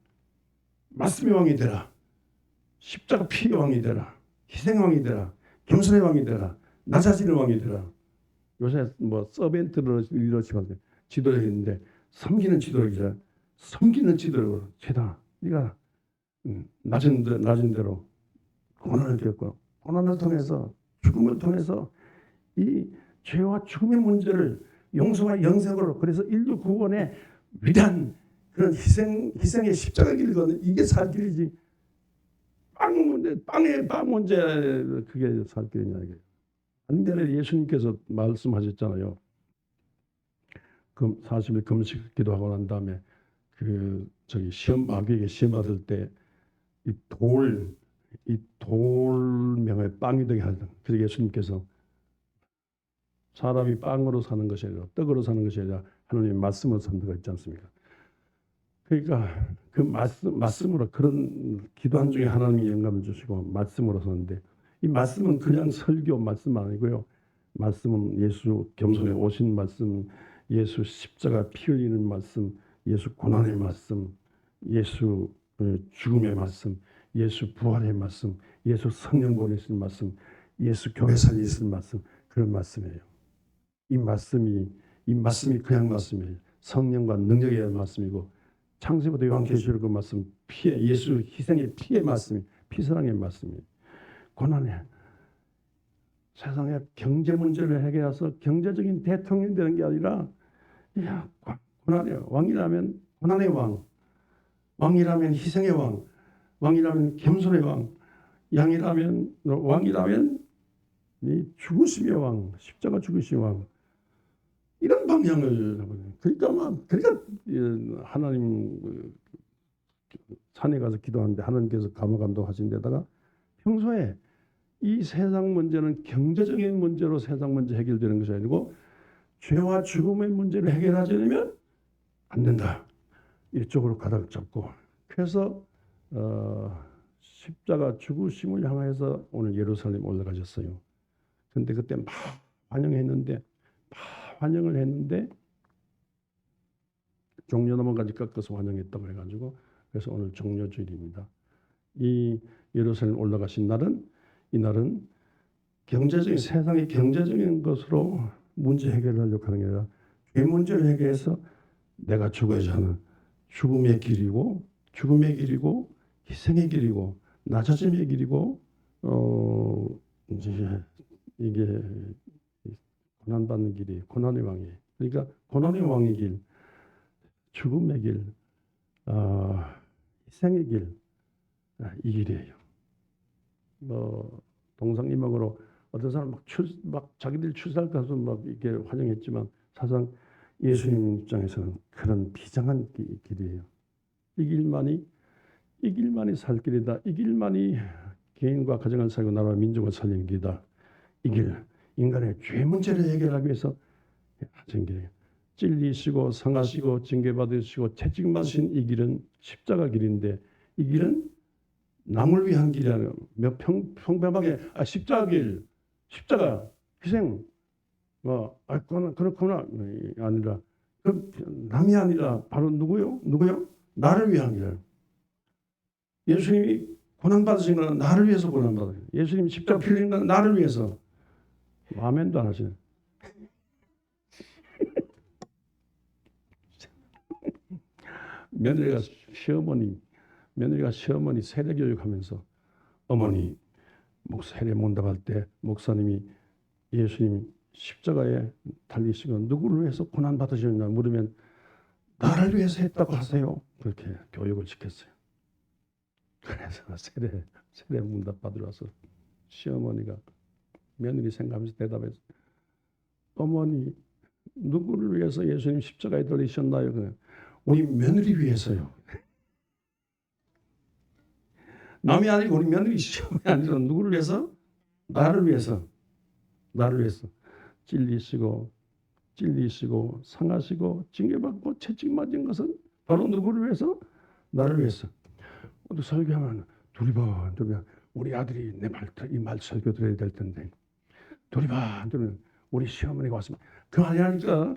말씀의 왕이 되라. 십자가 피의 왕이 되라. 희생의 왕이 되라. 겸손의 왕이 되라. 낮아지는 왕이 되라. 요새 뭐 서벤트를 이렇지만 지도를 했는데 섬기는 지도력이라 섬기는 지도력으로 죄다. 네가 낮은 대로 고난을 겪고 고난을 통해서 죽음을 통해서 이 죄와 죽음의 문제를 용서와 영생으로 그래서 인류 구원의 위대한 그런 희생의 십자가 길을 걷는 이게 살 길이지. 빵 문제 그게 살 길이냐 이게. 안전에 예수님께서 말씀하셨잖아요. 40일 금식 기도하고 난 다음에 마귀에게 시험 받을 때 이 돌명을 빵이 되게 하다. 그래서 예수님께서 사람이 빵으로 사는 것이 아니라 떡으로 사는 것이 아니라 하나님의 말씀으로 사는 거 있지 않습니까? 그러니까 그 말씀으로 그런 기도한 중에 하나님이 영감을 주시고 말씀으로 사는데 이 말씀은 그냥 설교 말씀 아니고요. 말씀은 예수 겸손에 오신 말씀, 예수 십자가 피 흘리는 말씀, 예수 고난의 말씀, 예수 죽음의 말씀, 예수 부활의 말씀, 예수 성령 보내신 말씀, 예수 교회 살리신 말씀 그런 말씀이에요. 이 말씀이 그냥 말씀이에요. 성령과 능력의 말씀이고 창세부터 요한계시록 그 말씀 예수 희생의 피의 말씀이 피사랑의 말씀이에요. 고난의 세상의 경제 문제를 해결해서 경제적인 대통령이 되는 게 아니라 고난의 왕이라면 고난의 왕이라면 희생의 왕이라면 겸손의 왕이라면 이 죽으심의 왕, 십자가 죽으심의 왕 이런 방향을 그러니까 하나님 산에 가서 기도하는데 하나님께서 감화감동하신 데다가 평소에 이 세상 문제는 경제적인 문제로 세상 문제 해결되는 것이 아니고 죄와 죽음의 문제를 해결하지 않으면 안 된다. 이쪽으로 가닥 잡고 그래서 십자가 죽으심을 향해서 오늘 예루살렘 올라가셨어요. 그런데 그때 막 환영을 했는데 종려나무까지 깎아서 환영했다고 해가지고 그래서 오늘 종려주일입니다. 이 예루살렘 올라가신 날은 이날은 세상의 경제적인 것으로 문제 해결을 하려고 하는 게 아니라 죄 문제를 해결해서 내가 죽어야지 하는 죽음의 길이고 희생의 길이고 낮아짐의 길이고 이제 이게 고난받는 길이 고난의 왕이 그러니까 고난의 왕의 길, 죽음의 길, 희생의 길, 이 길이에요. 뭐 동상이몽으로 어떤 사람 막 자기들 출살 가서 막 이렇게 환영했지만 사실상 예수님 입장에서는 그런 비장한 길이에요. 이 길만이 살 길이다. 이 길만이 개인과 가정을 살고 나라와 민족을 살리는 길이다. 이 길, 인간의 죄 문제를 해결하기 위해서 하신 길이에요. 찔리시고 상하시고 징계받으시고 채찍맞으신 이 길은 십자가 길인데 이 길은 남을 위한 길이라는 평범하게 십자가 길, 십자가 희생 그렇구나 아니라 그 남이 아니라 바로 누구요? 나를 위한 길. 예수님이 고난 받으신 건 나를 위해서 고난 받아요. 예수님이 십자가 필린 건 나를 위해서. 아멘도 안 하시네. 며느리가 시어머니 세례 교육하면서 어머니 세례 문답할 때 목사님이 예수님 십자가에 달리시고 누구를 위해서 고난 받으셨냐 물으면 나를 위해서 했다고 하세요. 그렇게 교육을 시켰어요. 그래서 세례 문답 받으러 와서 시어머니가 며느리 생각하면서 대답했어요. 어머니 누구를 위해서 예수님 십자가에 달리셨나요? 우리 며느리 위해서요. 남이 아니고 우리 며느리 시험이 아니라 누구를 위해서? 나를 위해서. 찔리시고 상하시고 징계받고 채찍맞은 것은 바로 누구를 위해서? 나를 위해서. 또 설교하면 두리번 우리 아들이 이 말 설교 들어야 될 텐데 두리번 우리 시어머니가 왔으면 그 말이 아니까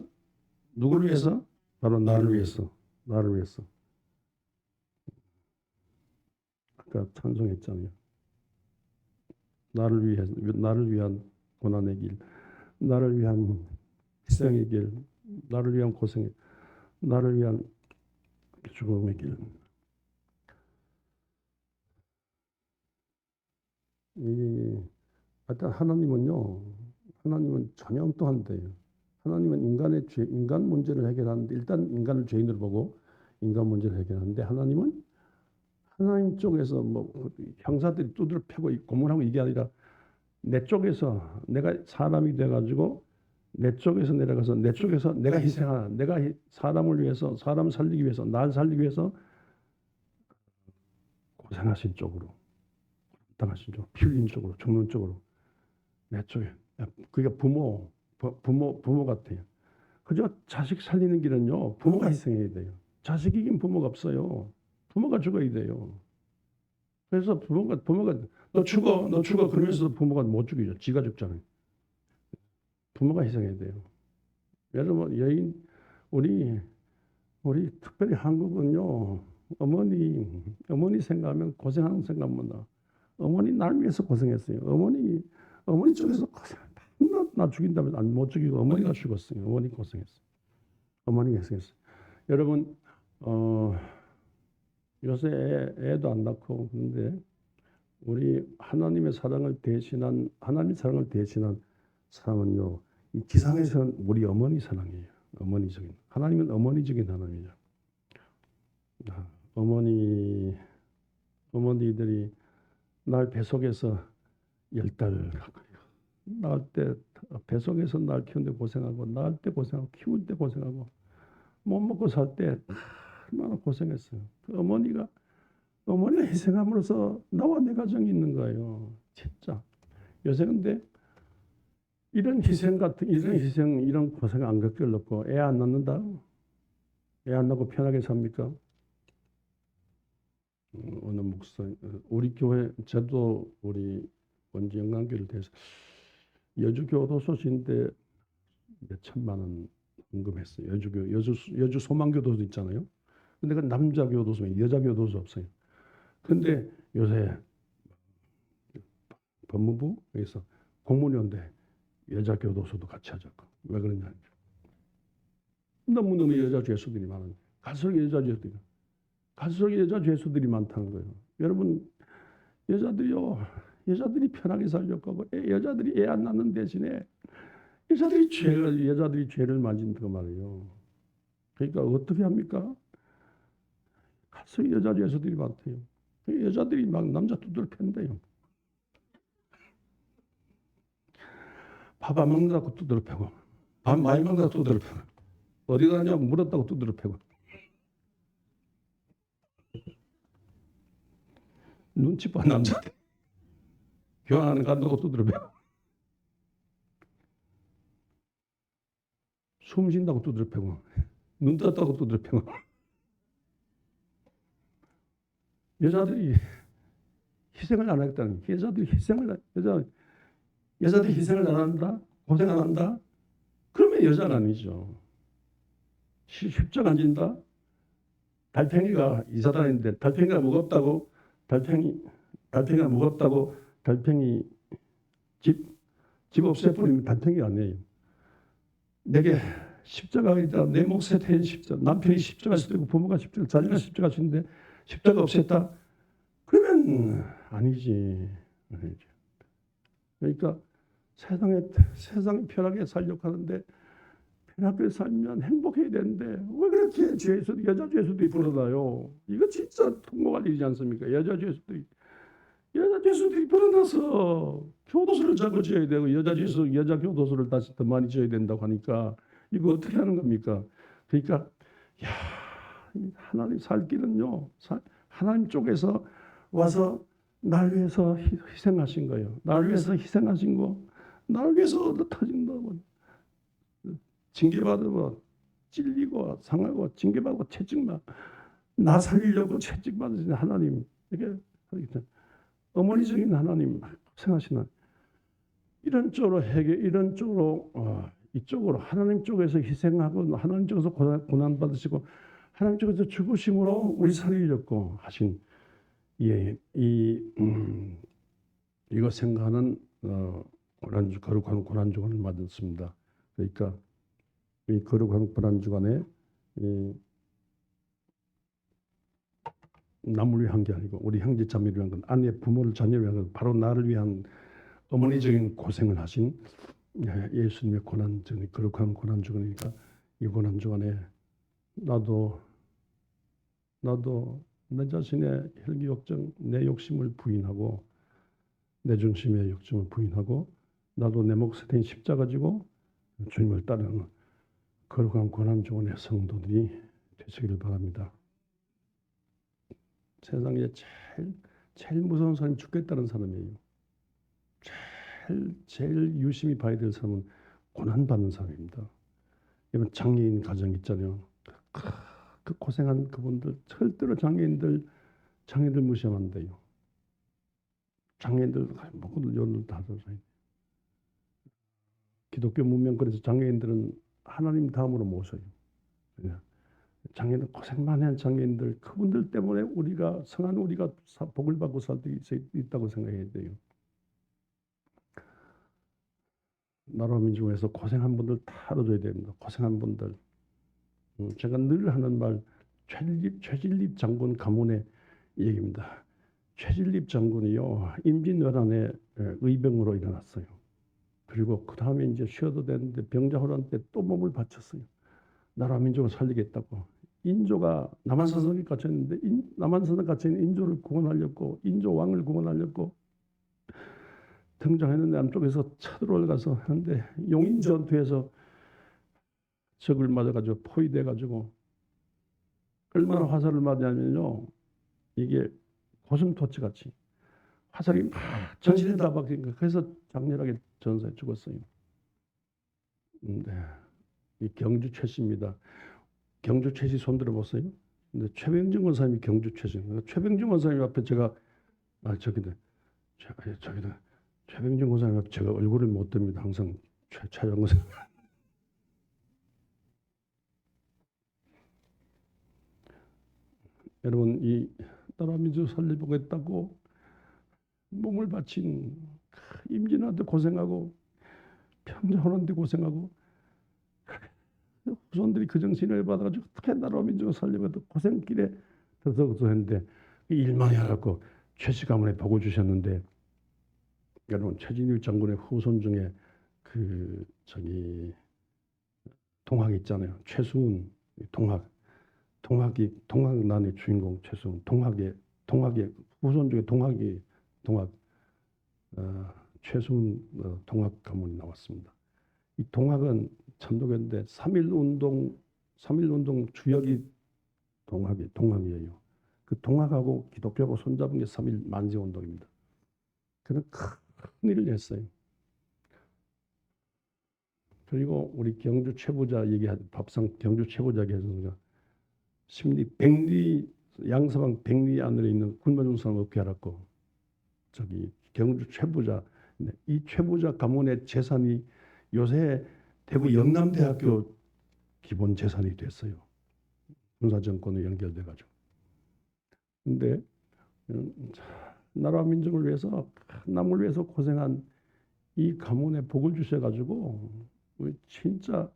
누구를 위해서? 바로 나를 위해서. 아까 찬송했잖아요. 나를 위한 고난의 길, 나를 위한 희생의 길, 나를 위한 고생의, 나를 위한 죽음의 길. 하여튼 하나님은 전형또한데요. 하나님은 인간의 죄, 인간 문제를 해결하는데 일단 인간을 죄인으로 보고 인간 문제를 해결하는데 하나님은 하나님 쪽에서 형사들이 두드려 패고 고문하고 이게 아니라 내 쪽에서 내가 사람이 돼가지고 내 쪽에서 내려가서 내 쪽에서 내가 희생하는 내가 사람을 위해서 사람 살리기 위해서 날 살리기 위해서 고생하신 쪽으로 당하신 쪽, 피 흘린 쪽으로 죽는 쪽으로 내 쪽에 그게 부모 같아요. 그저 자식 살리는 길은요 부모가 희생해야 돼요. 자식이 이긴 부모가 없어요. 부모가 죽어야 돼요. 그래서 부모가 너 죽어 그러면서 부모가 못 죽이죠. 지가 죽잖아요. 부모가 희생해야 돼요. 여러분 우리 특별히 한국은요 어머니 생각하면 고생하는 생각만 나. 어머니 날 위해서 고생했어요. 어머니 쪽에서 고생 나 죽인다면서 못 죽이고 어머니가 죽었어요. 어머니 고생했어요. 어머니가 희생했어요. 여러분 요새 애도 안 낳고 그런데 우리 하나님의 사랑을 대신한 사랑은요 이 지상에서는 우리 어머니 사랑이에요. 하나님은 어머니적인 하나님이죠. 어머니들이 날 배속에서 10달 가까이 낳을 때 배속에서 날 키우는데 고생하고 낳을 때 고생하고 키울 때 고생하고 못 먹고 살 때 얼마나 고생했어요. 그 어머니가 희생함으로써 나와 내 가정이 있는 거예요. 진짜. 요새 근데 이런 고생 안 겪을 놓고 애 안 낳는다? 애 안 낳고 편하게 삽니까? 어느 목사, 우리 교회, 저도 우리 원주 영광교회를 대해서 여주 교도소인데 몇 천만 원 헌금했어요. 여주 소망교도소 있잖아요. 근데 그 남자 교도소에 여자 교도소 없어요. 근데 요새 법무부에서 공무원인데 여자 교도소도 같이 하자고. 왜 그러냐? 너무너무 여자 죄수들이 많아요. 갈수록 여자 죄수들이 많다는 거예요. 여러분 여자들이 편하게 살려고 하고 여자들이 애 안 낳는 대신에 여자들이 죄를 만진다고 말이에요. 그러니까 어떻게 합니까? 갈수록 여자 죄수들이 많대요. 여자들이 막 남자 두드려 팬대요. 밥 안 먹는다고 두드려 패고 밥 많이 먹는다고 두드려 패고 어디 가냐고 물었다고 두드려 패고 눈치 봐 남자들 교환하는 간다고 두드려 패고 숨 쉰다고 두드려 패고 눈 떴다고 두드려 패고 여자들이 희생을 안 하겠다는 여자들이 희생을 안 한다? 고생 안 한다? 그러면 여자가 아니죠. 십자가 안 진다? 달팽이가 이사 다니는데 달팽이가 무겁다고 달팽이 집 없애버리면 달팽이가 아니에요. 내게 십자가가 있다. 내 몫에 대한 십자가. 남편이 십자가일 수도 있고 부모가 십자가, 자녀가 십자가일 수 있는데 십자가 없앴다? 그러면 아니지. 그러니까 세상에 편하게 살려고 하는데 편하게 살면 행복해야 되는데 왜 그렇게 여자 죄수들이 불어나요? 이거 진짜 통곡할 일이지 않습니까? 여자 죄수들이 불어나서 교도소를 자꾸 지어야 되고 여자 교도소를 다시 더 많이 지어야 된다고 하니까 이거 어떻게 하는 겁니까? 그러니까 하나님 살 길은요. 하나님 쪽에서 와서 날 위해서 희생하신 거예요. 날 위해서 희생하신 거. 날 위해서 얻어터진다고. 징계받으고 찔리고 상하고 징계받고 채찍만 나 살리려고 채찍받으신 하나님. 이게 어머니적인 하나님 고생하시는 이런 쪽으로 이쪽으로 하나님 쪽에서 희생하고 하나님 쪽에서 고난 받으시고 하나님 쪽에서 죽으심으로 우리 살리려고 하신 이거 생각하는 거룩한 고난 주간을 맞았습니다. 그러니까 이 거룩한 고난 주간에 남을 위한 게 아니고 우리 형제 자매를 위한 건 아내 부모를 자녀를 위한 건 바로 나를 위한 어머니적인 고생을 하신 예수님의 고난 주간 거룩한 고난 주간이니까 이 고난 주간에 나도 내 자신의 혈기 욕정, 내 욕심을 부인하고 내 중심의 욕심을 부인하고 나도 내 몫에 대한 십자가 지고 주님을 따르는 거룩한 고난 주간의 성도들이 되시기를 바랍니다. 세상에 제일 무서운 사람이 죽겠다는 사람이에요. 제일 유심히 봐야 될 사람은 고난받는 사람입니다. 이번 장애인 가정 있잖아요. 그 고생한 그분들 절대로 장애인들 무시하면 안 돼요. 장애인들 모두 연을 다 들어요. 기독교 문명 그래서 장애인들은 하나님 다음으로 모셔요. 장애인들 고생 많이 한 장애인들 그분들 때문에 우리가 성한 우리가 복을 받고 살 수 있다고 생각해야 돼요. 나라 민족에서 고생한 분들 다 알아줘야 됩니다. 고생한 분들. 제가 늘 하는 말 최진립 장군 가문의 얘기입니다. 최진립 장군이요 임진왜란에 의병으로 일어났어요. 그리고 그 다음에 이제 쉬어도 되는데 병자호란 때 또 몸을 바쳤어요. 나라 민족을 살리겠다고. 인조가 남한산성에 갇혔는데 남한산성에 갇혀있는 인조를 구원하려고 인조 왕을 구원하려고 등장했는데 남쪽에서 쳐들어가서 하는데 용인 전투에서 적을 맞아가지고 포위돼가지고 얼마나 화살을 맞냐면요 이게 고슴도치 같이 화살이 막 전신에 다 박히니까 그래서 장렬하게 전사에 죽었어요. 네. 이 경주 최씨입니다. 경주 최씨 손 들어보세요. 근데 최병준 권사님이 경주 최씨. 최병준 권사님 앞에 제가 최병준 권사님 앞에 제가 얼굴을 못 듭니다. 항상 촬영 권사님. 여러분 이 나라 민족 살려보겠다고 몸을 바친 임진왜란때 고생하고 평정호란때 고생하고 후손들이 그 정신을 받아가지고 어떻게 나라 민족을 살려고 고생길에 들어서 했는데 일만이 알았고 최씨 가문에 복을 주셨는데 여러분 최진일 장군의 후손 중에 동학 있잖아요. 최수훈 동학난의 주인공 최수훈 동학의 후손 중에 최수훈 동학 가문이 나왔습니다. 이 동학은 천도교인데 3.1운동 주역이 동학이에요. 그 동학하고 기독교하고 손잡은 게 3.1 만세운동입니다. 그는 큰 일을 했어요. 그리고 우리 경주 최고자 얘기한 밥상 경주 최고자 얘기하는 심리 백리 양서방 백리 안에 있는 굶어준 사람 없게 하라고. 저기 경주 최부자 이 최부자 가문의 재산이 요새 대구 영남대학교 기본 재산이 됐어요. 군사정권으로 연결돼 가지고. 근데 나라 민족을 위해서 남을 위해서 고생한 이 가문에 복을 주셔 가지고 진짜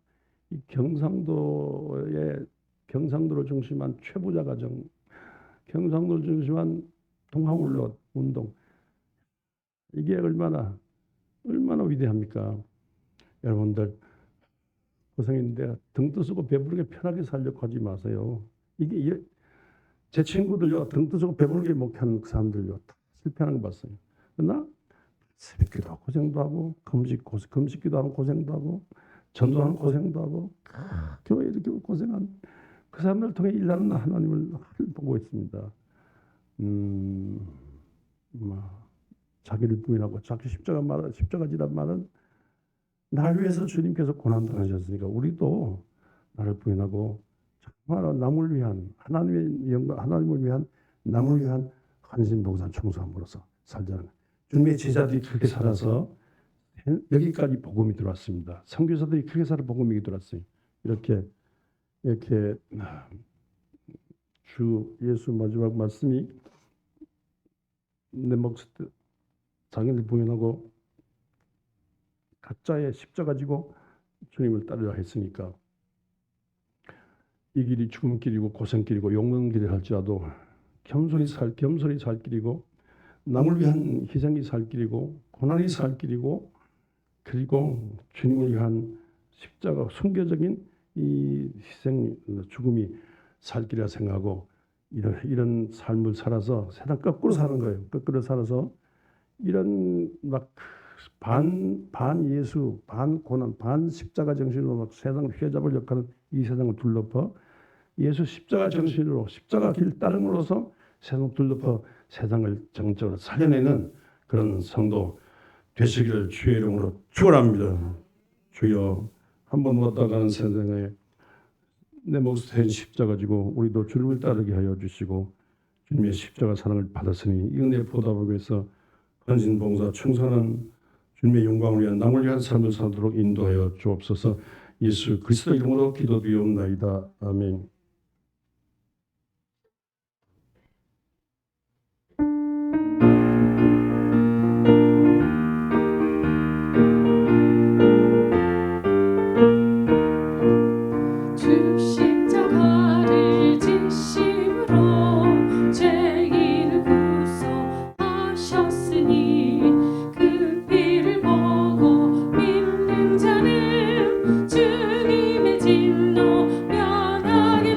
이 경상도를 중심한 최부자 가정, 경상도를 중심한 동학울로 운동 이게 얼마나 위대합니까? 여러분들 고생인데 등 뜨시고 배부르게 편하게 살려고 하지 마세요. 이게 제 친구들요 등 뜨시고 배부르게 목하는 사람들요 다 실패하는 거 봤어요. 그러나 새벽기도 하고 고생도 하고 금식기도 하고 고생도 하고 전도하는 고생도 하고 교회 이렇게 고생한 그 사람들 통해 일하는 하나님을 보고 있습니다. 자기를 부인하고 자기 십자가지란 말은 날 위해서 주님께서 고난 당하셨으니까 우리도 나를 부인하고 정말 남을 위한 하나님을 위한 남을 위한 헌신봉사 충성함으로써 살자는 주님의 제자들이 그렇게 살아서 여기까지 복음이 들어왔습니다. 선교사들이 그렇게 살아 복음이 들어왔어요. 이렇게 주 예수 마지막 말씀이 내 몫을 자기를 부인하고 가짜의 십자가 지고 주님을 따르려 했으니까 이 길이 죽음 길이고 고생길이고 욕먹는 길이 할지라도 겸손히 살 길이고 남을 위한 희생이 살 길이고 고난이 살 길이고 그리고 주님을 위한 십자가 순교적인 이 희생 죽음이 살 길이라 생각하고 이런 삶을 살아서 세상 거꾸로 사는 거예요. 거꾸로 살아서 이런 막 반 예수, 반 고난, 반 십자가 정신으로 막 세상을 휘어잡을 역할은 이 세상을 둘러퍼 예수 십자가 정신으로 십자가 길 따름으로써 세상을 둘러퍼 세상을 정적으로 살려내는 그런 성도 되시기를 주의 이름으로 축원합니다. 주여 한번 왔다 가는 세상에 내 몫을 십자가 지고 우리도 주님을 따르게 하여 주시고 주님의 십자가 사랑을 받았으니 이 은혜 보답하기 위해서 헌신 봉사 충성하는 주님의 영광을 위한 남을 위한 삶을 살도록 인도하여 주옵소서. 예수 그리스도 이름으로 기도드리옵나이다. 아멘. 주 십자가를 지심으로 죄인을 구속하셨으니 그 피를 보고 믿는 자는 주님의 진노 면하게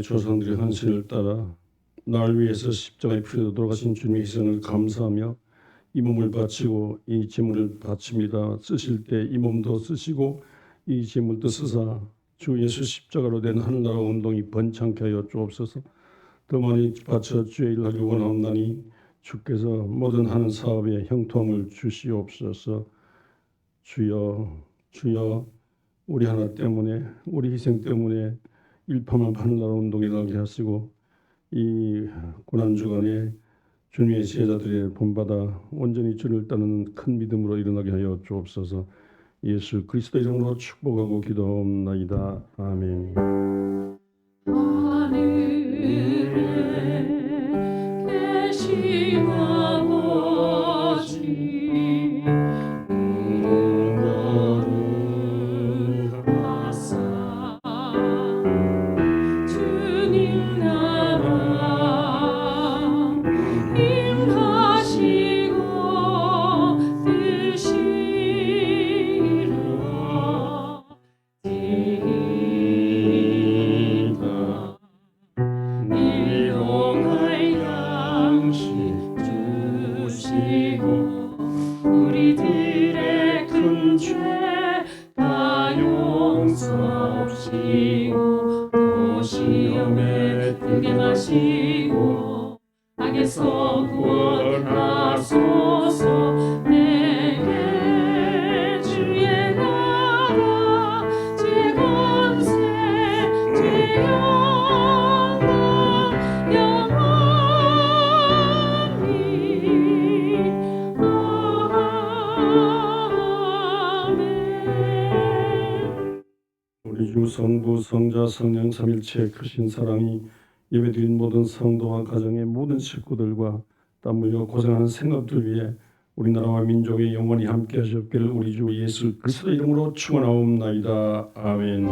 조상들의 헌신을 따라 날 위해서 십자가의 피로 돌아가신 주님의 희생을 감사하며 이 몸을 바치고 이 제물을 바칩니다. 쓰실 때 이 몸도 쓰시고 이 제물도 쓰사 주 예수 십자가로 된 하늘나라 운동이 번창케 하여 주옵소서. 더 많이 바쳐 주의 일을 하기 원하옵나니 주께서 모든 하는 사업에 형통함을 주시옵소서. 주여 우리 하나 때문에 우리 희생 때문에 일파만 하늘나라 운동이 일어나게 하시고 이 고난주간에 주님의 제자들의 본받아 온전히 주를 따르는 큰 믿음으로 일어나게 하여 주옵소서. 예수 그리스도 이름으로 축복하고 기도하옵나이다. 아멘. 하늘에 계신 아버지 이름 거룩하사 주님 나라 임하시고 뜻이루어지이다. 일용할 양식 주시고 우리들의 큰 죄 다 용서하시고 또 시험에 들게 마시고 악에서 구원하소서. 내게 주의 나라 주의 권세 주의 영광 영원히 아멘. 우리 주 성부 성자 성령 삼일체의 크신 사랑이 예배드린 모든 성도와 가정의 모든 식구들과 땀 흘려 고생하는 생업들 위해 우리나라와 민족의 영원히 함께 하시옵기를 우리 주 예수 그리스도 이름으로 축원하옵나이다. 아멘.